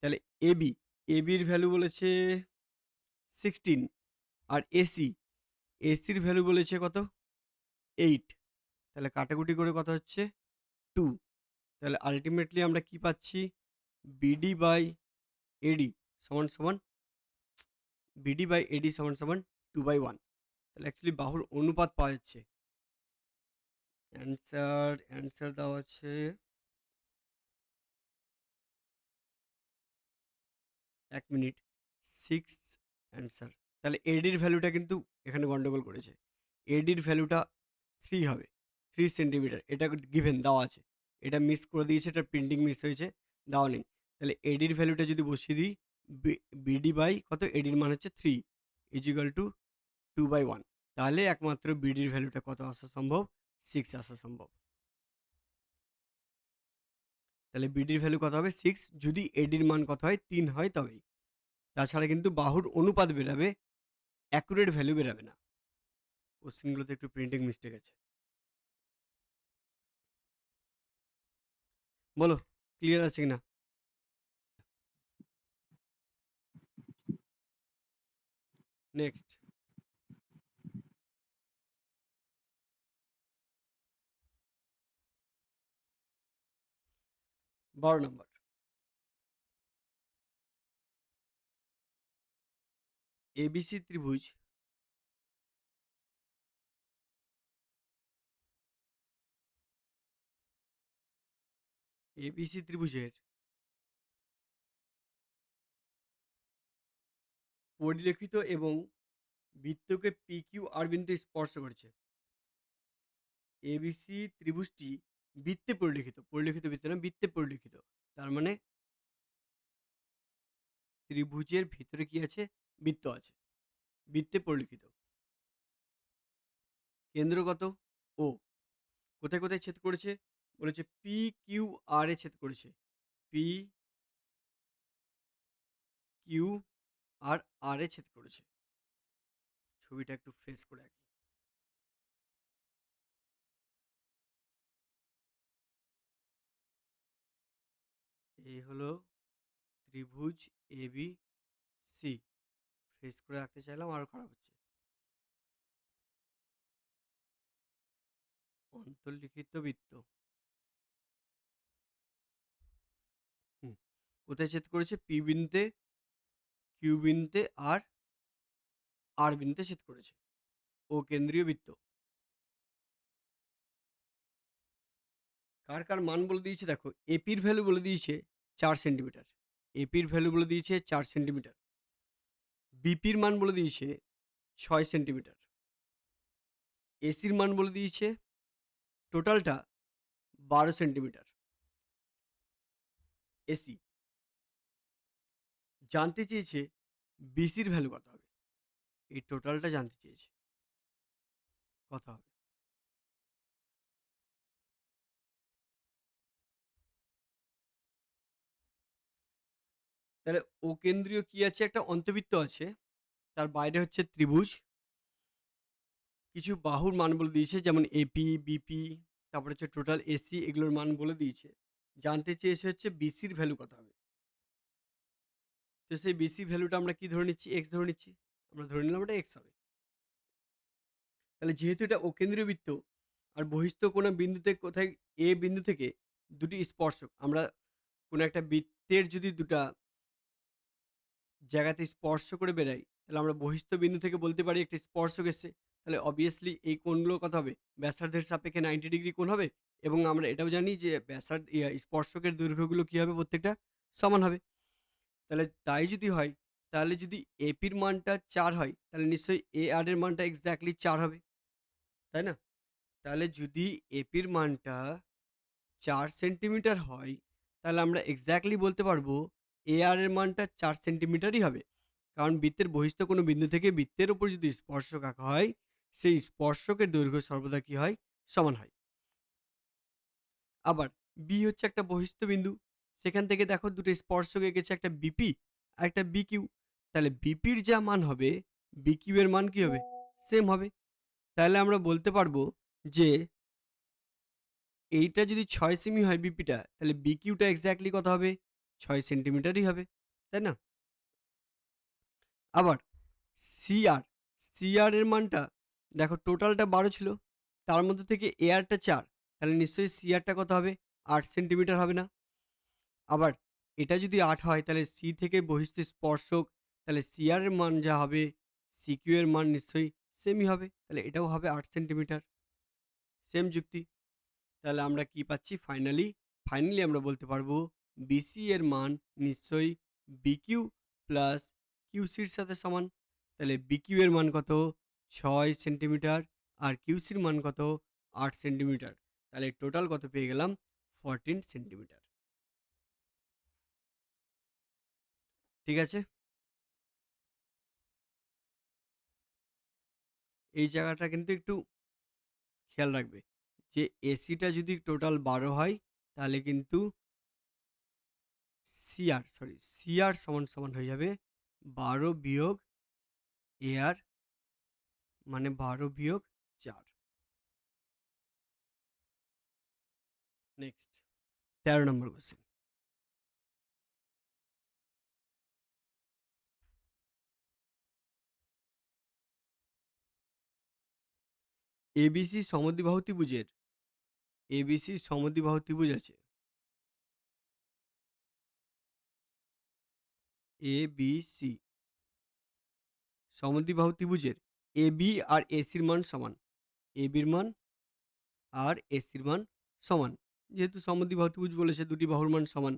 তাহলে এবি, এবির ভ্যালু বলেছে 16, আর এসি, এসির ভ্যালু বলেছে কত 8। তাহলে কাটাকুটি করে কত হচ্ছে 2। তাহলে আল্টিমেটলি আমরা কি পাচ্ছি? বিডি বাই এডি সমান, সমান বিডি বাই এডি সমান, সমান 2/1। তাহলে অ্যাকচুয়ালি বাহুর অনুপাত পাওয়া যাচ্ছে। অ্যান্সার দেওয়া আছে 1 মিনিট 6 অ্যান্সার। তাহলে এডির ভ্যালুটা কিন্তু এখানে গন্ডগোল করেছে। এডির ভ্যালুটা 3 হবে, 3 সেন্টিমিটার। এটা গিভেন দেওয়া আছে। এটা মিস করে দিয়েছে, এটা প্রিন্টিং মিস হয়েছে, দেওয়া নেই। তাহলে এডির ভ্যালুটা যদি বসিয়ে দিই, বিডি বাই কত, এডির মান হচ্ছে 3 ইজ ইকুয়াল টু 2/1। তাহলে একমাত্র বিডির ভ্যালুটা কত আসা সম্ভব? 6 আসা সম্ভব। তাহলে বিডির ভ্যালু কত হবে? 6। যদি এডির মান কত হয়? 3 হয় তবেই। তাছাড়া কিন্তু বাহুর অনুপাত বেরাবে, অ্যাকুরেট ভ্যালু বেরাবে না। কোশ্চেনগুলোতে একটু প্রিন্টিং মিস্টেক আছে। বলো, ক্লিয়ার আছে কিনা? নেক্সট 12 নম্বর। এবিসি ত্রিভুজ এবিসি ত্রিভুজের পরিলেখিত এবং বৃত্তকে পি কিউ আর বিন্দুতে স্পর্শ করেছে। এবিসি ত্রিভুজটি বৃত্তে পরিলেখিত, পরিলেখিত বৃত্তে না, বৃত্তে পরিলেখিত। তার মানে ত্রিভুজের ভিতরে কি আছে? বৃত্ত আছে, বৃত্তে পরিলেখিত। কেন্দ্র কত? ও। কোথায় কোথায় ছেদ করেছে? বলেছে পি কিউ আর এ ছেদ করেছে। পি কিউ আর এ ছেদ করেছে। ছবিটা একটু ফ্রেশ করে আঁকি। এই হলো ত্রিভুজ এবি সি। ফ্রেশ করে আঁকতে চাইলাম, আরো খারাপ হচ্ছে। অন্তর্লিখিত বৃত্ত। হুম। কোথায় ছেদ করেছে? পি বিন্দুতে, কিউ বিন্দুতে আর আর বিন্দুতে ছেদ করেছে। ও কেন্দ্রীয় বৃত্ত। কার কার মান বলে দিয়েছে দেখো। এপির ভ্যালু বলে দিয়েছে 4 সেন্টিমিটার। এপির ভ্যালু বলে দিয়েছে 4 সেন্টিমিটার। বিপির মান বলে দিয়েছে 6 সেন্টিমিটার। এসির মান বলে দিয়েছে টোটালটা 12 সেন্টিমিটার। এসি জানতে চেয়েছে বিসির ভ্যালু কত হবে। এই টোটালটা জানতে চেয়েছে কত হবে। তাহলে ও কেন্দ্রীয় কি আছে? একটা অন্তবৃত্ত আছে, তার বাইরে হচ্ছে ত্রিভুজ। কিছু বাহুর মান বলে দিয়েছে, যেমন এপি, বিপি, তারপর হচ্ছে টোটাল এসি, এগুলোর মান বলে দিয়েছে। জানতে চেয়েছে হচ্ছে বিসির ভ্যালু কত হবে। তো সেই বিসি ভ্যালুটা আমরা কি ধরে নিচ্ছি? এক্স ধরে নিচ্ছি। আমরা ধরে নিলাম এটা এক্স হবে। তাহলে যেহেতু এটা অকেন্দ্রীয় বৃত্ত, আর বহিস্থ কোনো বিন্দুতে কোথায় এ বিন্দু থেকে দুটি স্পর্শক আমরা কোনো একটা বৃত্তের যদি দুটা জায়গাতে স্পর্শ করে বেড়াই, তাহলে আমরা বহিঃস্থ বিন্দু থেকে বলতে পারি একটা স্পর্শক এসছে। তাহলে অবভিয়াসলি এই কোণগুলো কত হবে? ব্যাসার্ধের সাপেক্ষে 90 ডিগ্রি কোণ হবে এবং আমরা এটাও জানি যে স্পর্শকের দৈর্ঘ্যগুলো কি হবে? প্রত্যেকটা সমান হবে। তাহলে তাই যদি হয়, তাহলে যদি এপির মানটা 4 হয়, তাহলে নিশ্চয়ই এআর এর মানটা এক্সাক্টলি 4 হবে। তাই না? তাহলে যদি এপির মানটা 4 সেন্টিমিটার হয়, তাহলে আমরা এক্সাক্টলি বলতে পারবো এআর এর মানটা 4 সেন্টিমিটারই হবে। কারণ বৃত্তের বহিঃস্থ কোনো বিন্দু থেকে বৃত্তের উপর যদি স্পর্শক আঁকা হয়, সেই স্পর্শকের দৈর্ঘ্য সর্বদা কি হয়? সমান হয়। আবার বি হচ্ছে একটা বহিঃস্থ বিন্দু। সেখান থেকে দেখো দুটো স্পর্শক এঁকেছে, একটা বিপি আর একটা বিকিউ। তাহলে বিপির যা মান হবে, বিকিউ এর মান কি হবে? সেম হবে। তাহলে আমরা বলতে পারবো যে এইটা যদি ৬ সেমি হয় বিপিটা, তাহলে বিকিউটা এক্সাক্টলি কত হবে? ৬ সেন্টিমিটারই হবে। তাই না? আবার সিআর, সিআর এর মানটা দেখো টোটালটা ১২ ছিল। তার মধ্যে থেকে এআরটা ৪। তাহলে নিশ্চয়ই সিআরটা কত হবে? ৮ সেন্টিমিটার হবে না? আবার এটা যদি ৮ হয় তাহলে সি থেকে বহিঃস্থ স্পর্শক, তাহলে সিআর এর মান যা হবে, সিকিউ এর মান নিশ্চয়ই সেমই হবে। তাহলে এটাও হবে ৮ সেন্টিমিটার। সেম যুক্তি। তাহলে আমরা কি পাচ্ছি ফাইনালি আমরা বলতে পারবো বিসি এর মান নিশ্চয়ই বিকিউ প্লাস কিউসির সাথে সমান। তাহলে বিকিউ এর মান কত? ৬ সেন্টিমিটার আর কিউসির মান কত? ৮ সেন্টিমিটার। তাহলে টোটাল কত পেয়ে গেলাম? 14 সেন্টিমিটার। ঠিক আছে? এই জায়গাটা কিন্তু একটু খেয়াল রাখবে যে এসিটা যদি টোটাল ১২ হয়, তাহলে কিন্তু সিআর সমান হয়ে যাবে ১২ বিয়োগ এআর, মানে ১২ বিয়োগ ৪। নেক্সট ১৩ নম্বর কোয়েশ্চেন। এবিসি সমদ্বিবাহু ত্রিভুজের এবিসি সমদ্বিবাহু ত্রিভুজ আছে। এবিসি সমদ্বিবাহু ত্রিভুজের এবি আর এসির মান সমান। এবির মান আর এসির মান সমান। যেহেতু সমদ্বিবাহু ত্রিভুজ বলেছে দুটি বাহুর মান সমান।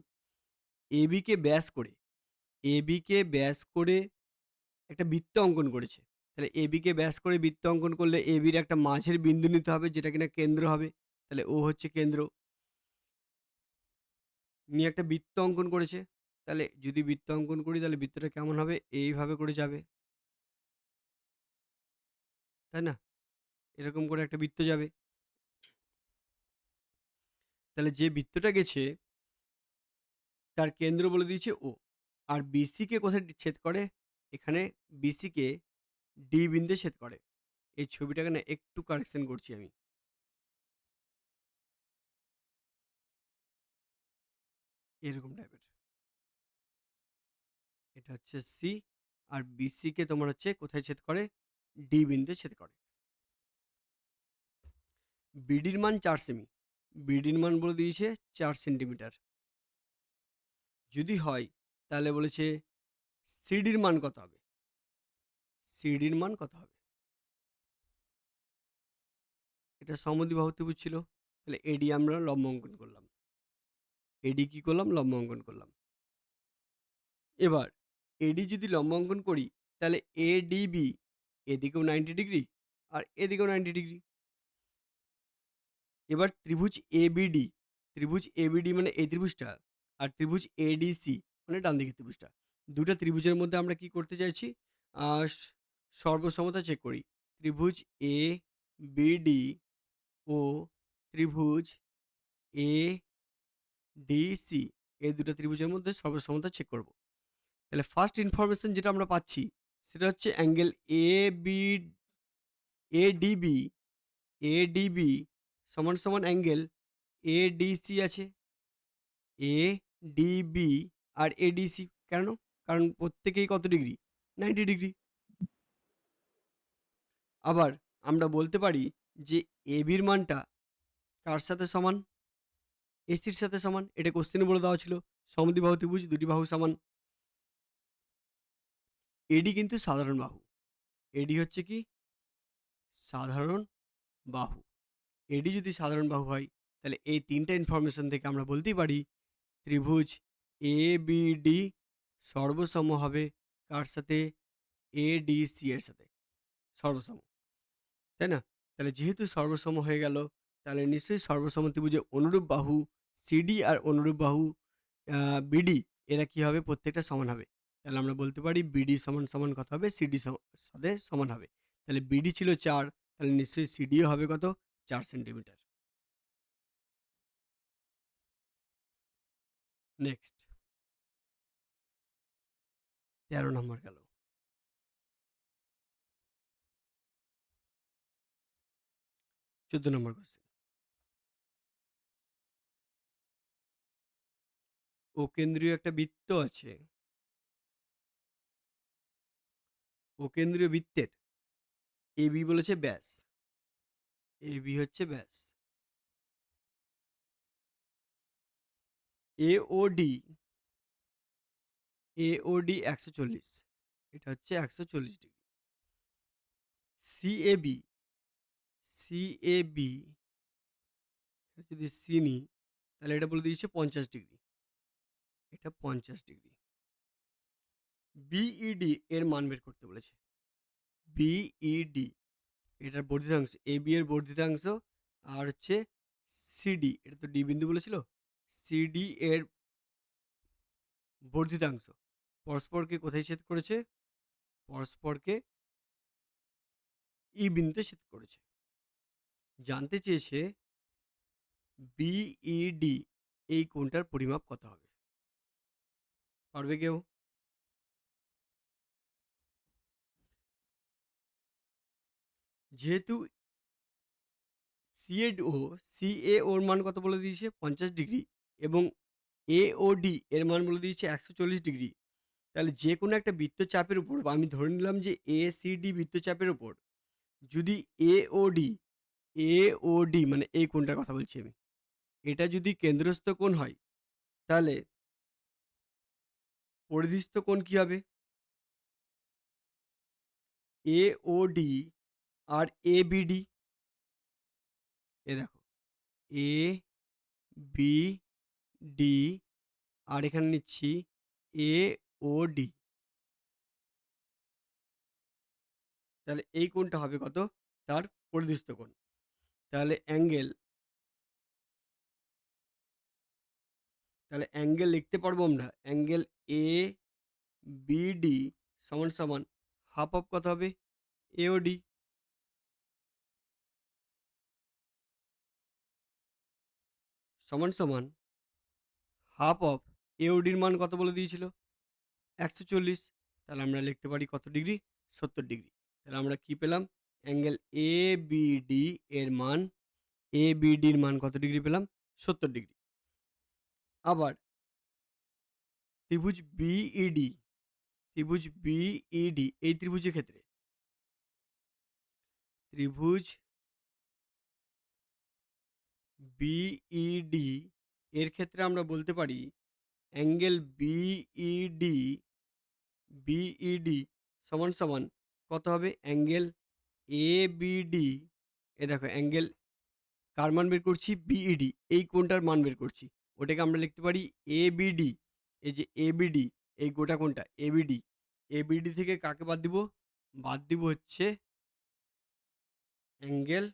এবিকে ব্যাস করে এবিকে ব্যাস করে একটা বৃত্ত অঙ্কন করেছে। তাহলে এবিকে ব্যাস করে বৃত্ত অঙ্কন করলে এবির একটা মাঝের বিন্দু নিতে হবে যেটা কিনা কেন্দ্র হবে। তাহলে ও হচ্ছে কেন্দ্র। নিয়ে একটা বৃত্ত অঙ্কন করেছে। তাহলে যদি বৃত্ত অঙ্কন করি তাহলে বৃত্তটা কেমন হবে? এইভাবে করে যাবে। তাই না? এরকম করে একটা বৃত্ত যাবে। তাহলে যে বৃত্তটা গেছে তার কেন্দ্র বলে দিয়েছে ও। আর বিসিকে কোথায় ছেদ করে? এখানে বিসিকে ডি বিন্দুতে ছেদ করে। এই ছবিটাকে না একটু কারেকশন করছি আমি। এরকম টাইপের। এটা হচ্ছে সি আর বিসিকে তোমার হচ্ছে কোথায় ছেদ করে? ডি বিন্দুতে ছেদ করে। বিডির মান ৪ সেমি। বিডির মান বলে দিয়েছে ৪ সেন্টিমিটার। যদি হয় তাহলে বলেছে সিডির মান কত হবে? সিডির মান কত হবে? এটা সমদ্বিবাহু ত্রিভুজ ছিল। তাহলে এডি আমরা লম্ব অঙ্কন করলাম। এডি কি করলাম? লম্ব অঙ্কন করলাম। এবার এডি যদি লম্ব অঙ্কন করি তাহলে এডিবি এদিকেও 90 ডিগ্রি আর এদিকেও 90 ডিগ্রি। এবার ত্রিভুজ এবিডি মানে এই ত্রিভুজটা আর ত্রিভুজ এডিসি মানে ডান দিকের ত্রিভুজটা। দুটো ত্রিভুজের মধ্যে আমরা কি করতে চাইছি? সর্বসমতা চেক করি। ত্রিভুজ এ বিডি ও ত্রিভুজ এ ডিসি এই দুটো ত্রিভুজের মধ্যে সর্বসমতা চেক করব। তাহলে ফার্স্ট ইনফরমেশন যেটা আমরা পাচ্ছি সেটা হচ্ছে অ্যাঙ্গেল এডিবি এডিবি সমান অ্যাঙ্গেল এডিসি আছে। এডিবি আর এডিসি কেন? কারণ প্রত্যেকেই কত ডিগ্রি? 90 ডিগ্রি। আবার আমরা বলতে পারি যে এবির মানটা কার সাথে সমান? এসির সাথে সমান। এটা কোশ্চেনে বলে দেওয়া ছিল। সমদ্বিবাহু ত্রিভুজ, দুটি বাহু সমান। এডি কিন্তু সাধারণ বাহু। এডি হচ্ছে কি? সাধারণ বাহু। এডি যদি সাধারণ বাহু হয়, তাহলে এই ৩ টা ইনফরমেশন থেকে আমরা বলতেই পারি ত্রিভুজ এবিডি সর্বসম হবে কার সাথে? এডিসি এর সাথে সর্বসম। তাই না? তাহলে যেহেতু সর্বসম হয়ে গেল, তাহলে নিশ্চয়ই সর্বসম ত্রিভুজে অনুরূপ বাহু সিডি আর অনুরূপ বাহু বিডি এরা কি হবে? প্রত্যেকটা সমান হবে। তাহলে আমরা বলতে পারি বিডি সমান সমান কত হবে? সিডি সাথে সমান হবে। তাহলে বিডি ছিল ৪, তাহলে নিশ্চয়ই সিডিও হবে কত? ৪ সেন্টিমিটার। নেক্সট ১৩ নম্বর গেল। ১৪ নম্বর কোয়েশ্চেন। অকেন্দ্রীয় একটা বৃত্ত আছে। অকেন্দ্রীয় বৃত্তের এবি বলেছে ব্যাস। এবি হচ্ছে ব্যাস। এওডি ১৪০। এটা হচ্ছে ১৪০ ডিগ্রি। সিএবি সিএবি যদি সি নিই, তাহলে এটা বলে দিয়েছে ৫০ ডিগ্রি। এটা ৫০ ডিগ্রি। বিইডি এর মান বের করতে বলেছে। বিইডি এটার বর্ধিতাংশ, এবি এর বর্ধিতাংশ আর হচ্ছে সিডি, এটা তো ডি বিন্দু বলেছিল। সিডি এর বর্ধিতাংশ পরস্পরকে কোথায় ছেদ করেছে? পরস্পরকে ই বিন্দুতে ছেদ করেছে। জানতে চেয়েছে বিইডি এই কোণটার পরিমাপ কত হবে? পারবে কেউ? যেহেতু সিএডও সিএওর মান কত বলে দিয়েছে? ৫০ ডিগ্রি এবং এওডি এর মান বলে দিয়েছে ১৪০ ডিগ্রি। তাহলে যে কোনো একটা বৃত্তচাপের উপর, বা আমি ধরে নিলাম যে এসিডি বৃত্তচাপের উপর যদি এওডি এওডি মানে এই কোণটার কথা বলছি আমি, এটা যদি কেন্দ্রস্থ কোণ হয়, তাহলে পরিধিস্থ কোণ কি হবে? এওডি আর এবিডি। এ দেখো এ বি ডি আর এখানে নিচ্ছি এওডি। তাহলে এই কোণটা হবে কত? তার পরিধিস্থ কোণ। তাহলে অ্যাঙ্গেল লিখতে পারবো আমরা। অ্যাঙ্গেল এ বিডি সমান সমান হাফ অফ কত হবে? এওডি সমান সমান হাফ অফ এওডির মান কত বলে দিয়েছিল? ১৪০। তাহলে আমরা লিখতে পারি কত ডিগ্রি? ৭০ ডিগ্রি। তাহলে আমরা কি পেলাম? অ্যাঙ্গেল এবিডি এর মান, এবিডির মান কত ডিগ্রি পেলাম? ৭০ ডিগ্রি। আবার ত্রিভুজ বিইডি, ত্রিভুজ বিইডি এই ত্রিভুজের ক্ষেত্রে ত্রিভুজ বিইডি এর ক্ষেত্রে আমরা বলতে পারি অ্যাঙ্গেল বিইডি সমান সমান কত হবে? অ্যাঙ্গেল এবিডি, এ দেখো অ্যাঙ্গেল কার মান বের করছি? বিইডি এই কোণটার মান বের করছি। ওটাকে আমরা লিখতে পারি এবিডি। এই যে এবিডি, এই গোটা কোণটা এবিডি। এবিডি থেকে কাকে বাদ দিব? বাদ দিব হচ্ছে অ্যাঙ্গেল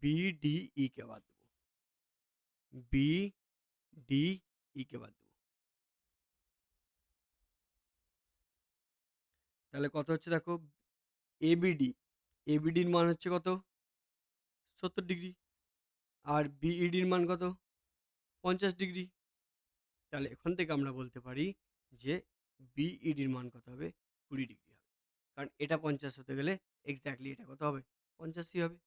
বিডিই কে বাদ দেব। বিডিই কে বাদ দেব। তাহলে কত হচ্ছে দেখো? এবিডি, এবিডির মান হচ্ছে কত? ৭০ ডিগ্রি। আর বিইডির মান কত? ৫০ ডিগ্রি। তাহলে এখান থেকে আমরা বলতে পারি যে বিইডির মান কত হবে? ২০ ডিগ্রি হবে। কারণ এটা ৫০ হতে গেলে এক্স্যাক্টলি এটা কত হবে? ৫০ই হবে।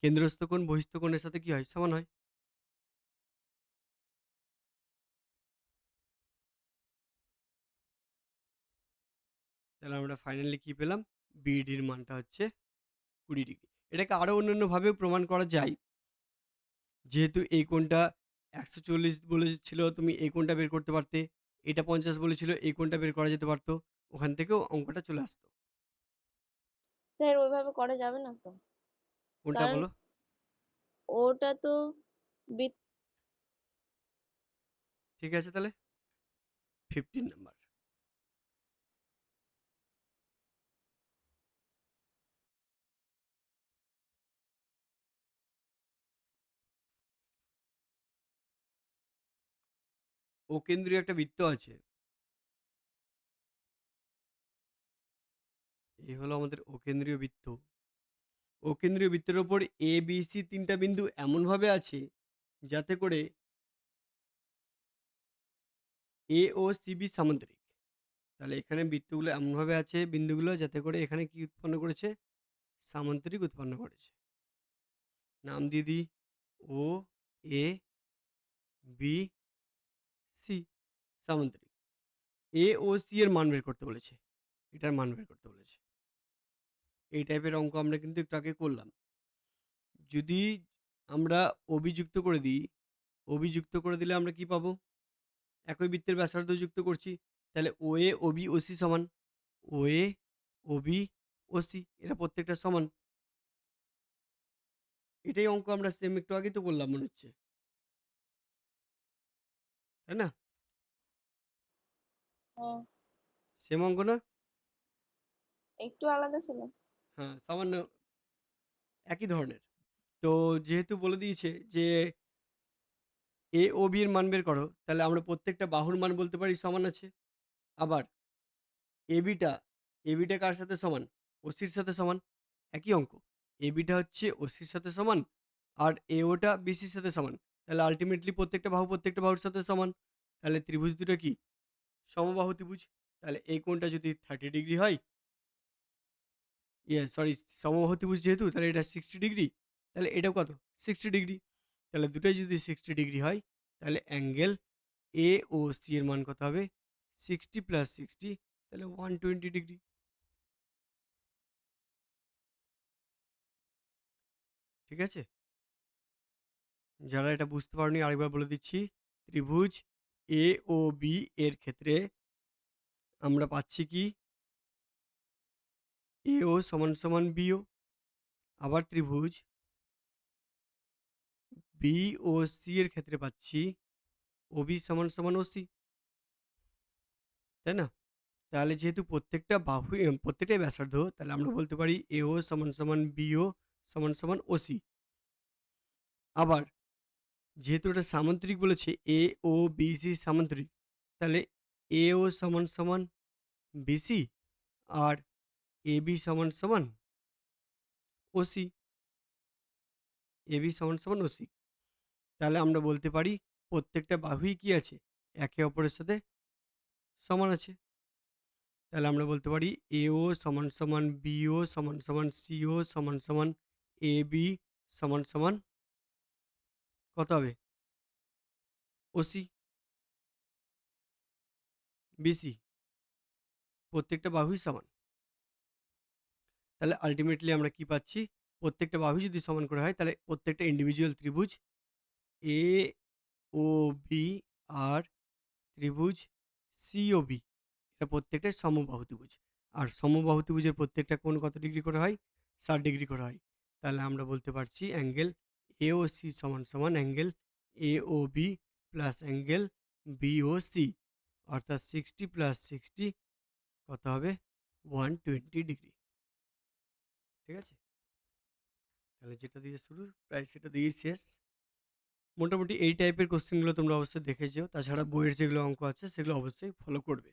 কেন্দ্রস্থ কোণ বহিস্থ কোণের সাথে কি হয়? সমান হয়। তাহলে আমরা ফাইনালি কি পেলাম? বিইডির মানটা হচ্ছে ২০ ডিগ্রি। এটাকে আরো অন্যান্যভাবেও প্রমাণ করা যায়। যেহেতু এই কোণটা ১৪০ বলেছিল, তুমি এই কোণটা বের করতে পারতে। এটা ৫০ বলেছিল, এই কোণটা বের করা যেতে পারত। ওখান থেকেও অঙ্কটা চলে আসতো। স্যার ওইভাবে করা যাবে না তো, কোনটা কারণ বলো? ওটা তো বৃত্ত। ঠিক আছে তাহলে 15 নাম্বার। অকেন্দ্রীয় একটা বৃত্ত আছে। এই হলো আমাদের অকেন্দ্রীয় বৃত্ত। অকেন্দ্রীয় বৃত্তের ওপর এ, বি, সি ৩ টা বিন্দু এমনভাবে আছে যাতে করে এ ও সিবি সামান্তরিক। তাহলে এখানে বৃত্তগুলো এমনভাবে আছে বিন্দুগুলো যাতে করে এখানে কি উৎপন্ন করেছে? সামান্তরিক উৎপন্ন করেছে। নাম দিয়ে দিই ও, এ, বি, সি সামান্তরিক। এ ও সি এর মান বের করতে বলেছে। এটার মান বের করতে বলেছে। এই টাইপের অঙ্ক আমরা কিন্তু একটু আগে করলাম। যদি আমরা OB যুক্ত করে দিই, OB যুক্ত করে দিলে আমরা কি পাবো? একই বৃত্তের ব্যাসার্ধ যুক্ত করছি। তাহলে OA, OB, OC সমান। OA, OB, OC এরা প্রত্যেকটা সমান। এটাই অঙ্ক আমরা সেম একটু আগেই তো করলাম মনে হচ্ছে। তাই না? হ্যাঁ, সেম অঙ্ক না? একটু আলাদা ছিল। হ্যাঁ, সামান্য একই ধরনের। তো যেহেতু বলে দিয়েছে যে AOB এর মান বের করো, তাহলে আমরা প্রত্যেকটা বাহুর মান বলতে পারি সমান আছে। আবার ABটা, ABটা কার সাথে সমান? OC র সাথে সমান। একই অঙ্ক। ABটা হচ্ছে OC র সাথে সমান আর AOটা BC র সাথে সমান। তাহলে আল্টিমেটলি প্রত্যেকটা বাহু প্রত্যেকটা বাহুর সাথে সমান। তাহলে ত্রিভুজ দুটো কি? সমবাহু ত্রিভুজ। তাহলে এই কোণটা যদি 30 ডিগ্রি হয়, সরি, সমবাহু ত্রিভুজ যেহেতু তাহলে এটা 60 ডিগ্রি। তাহলে এটাও কত? 60 ডিগ্রি। তাহলে দুটোই যদি 60 ডিগ্রি হয় তাহলে অ্যাঙ্গেল AOC এর মান কত হবে? 60 + 60 তাহলে 120 ডিগ্রি। ঠিক আছে? যারা এটা বুঝতে পারোনি আরেকবার বলে দিচ্ছি। ত্রিভুজ AOB এর ক্ষেত্রে আমরা পাচ্ছি কি? AO = BO। আবার ত্রিভুজ BOC এর ক্ষেত্রে পাচ্ছি OB = OC। তাই না? তাহলে যেহেতু প্রত্যেকটা বাহু প্রত্যেকটাই ব্যাসার্ধ, তাহলে আমরা বলতে পারি AO = BO = OC। আবার যেহেতু এটা সামান্তরিক বলেছে AOBC সামান্তরিক, তাহলে AO = BC আর AB = OC। AB = OC। তাহলে আমরা বলতে পারি প্রত্যেকটা বাহুই কি আছে? একে অপরের সাথে সমান আছে। তাহলে আমরা বলতে পারি AO = BO = CO AB কত হবে? OC, BC প্রত্যেকটা বাহুই সমান। তাহলে আল্টিমেটলি আমরা কি পাচ্ছি? প্রত্যেকটা বাহু যদি সমান করে হয় তাহলে প্রত্যেকটা ইন্ডিভিজুয়াল ত্রিভুজ AOB আর ত্রিভুজ COB এটা প্রত্যেকটাই সমবাহু ত্রিভুজ। আর সমবাহু ত্রিভুজের প্রত্যেকটা কোণ কত ডিগ্রি করে হয়? 60 ডিগ্রি করে হয়। তাহলে আমরা বলতে পারছি অ্যাঙ্গেল AOC সমান angle AOB plus angle BOC, অর্থাৎ 60 + 60 কত হবে? 120 ডিগ্রি। ঠিক আছে? তাহলে যেটা দিয়ে শুরু প্রায় সেটা দিয়েই শেষ। মোটামুটি এই টাইপের কোয়েশ্চেনগুলো তোমরা অবশ্যই দেখে যেও। তাছাড়া বইয়ের যেগুলো অঙ্ক আছে সেগুলো অবশ্যই ফলো করবে।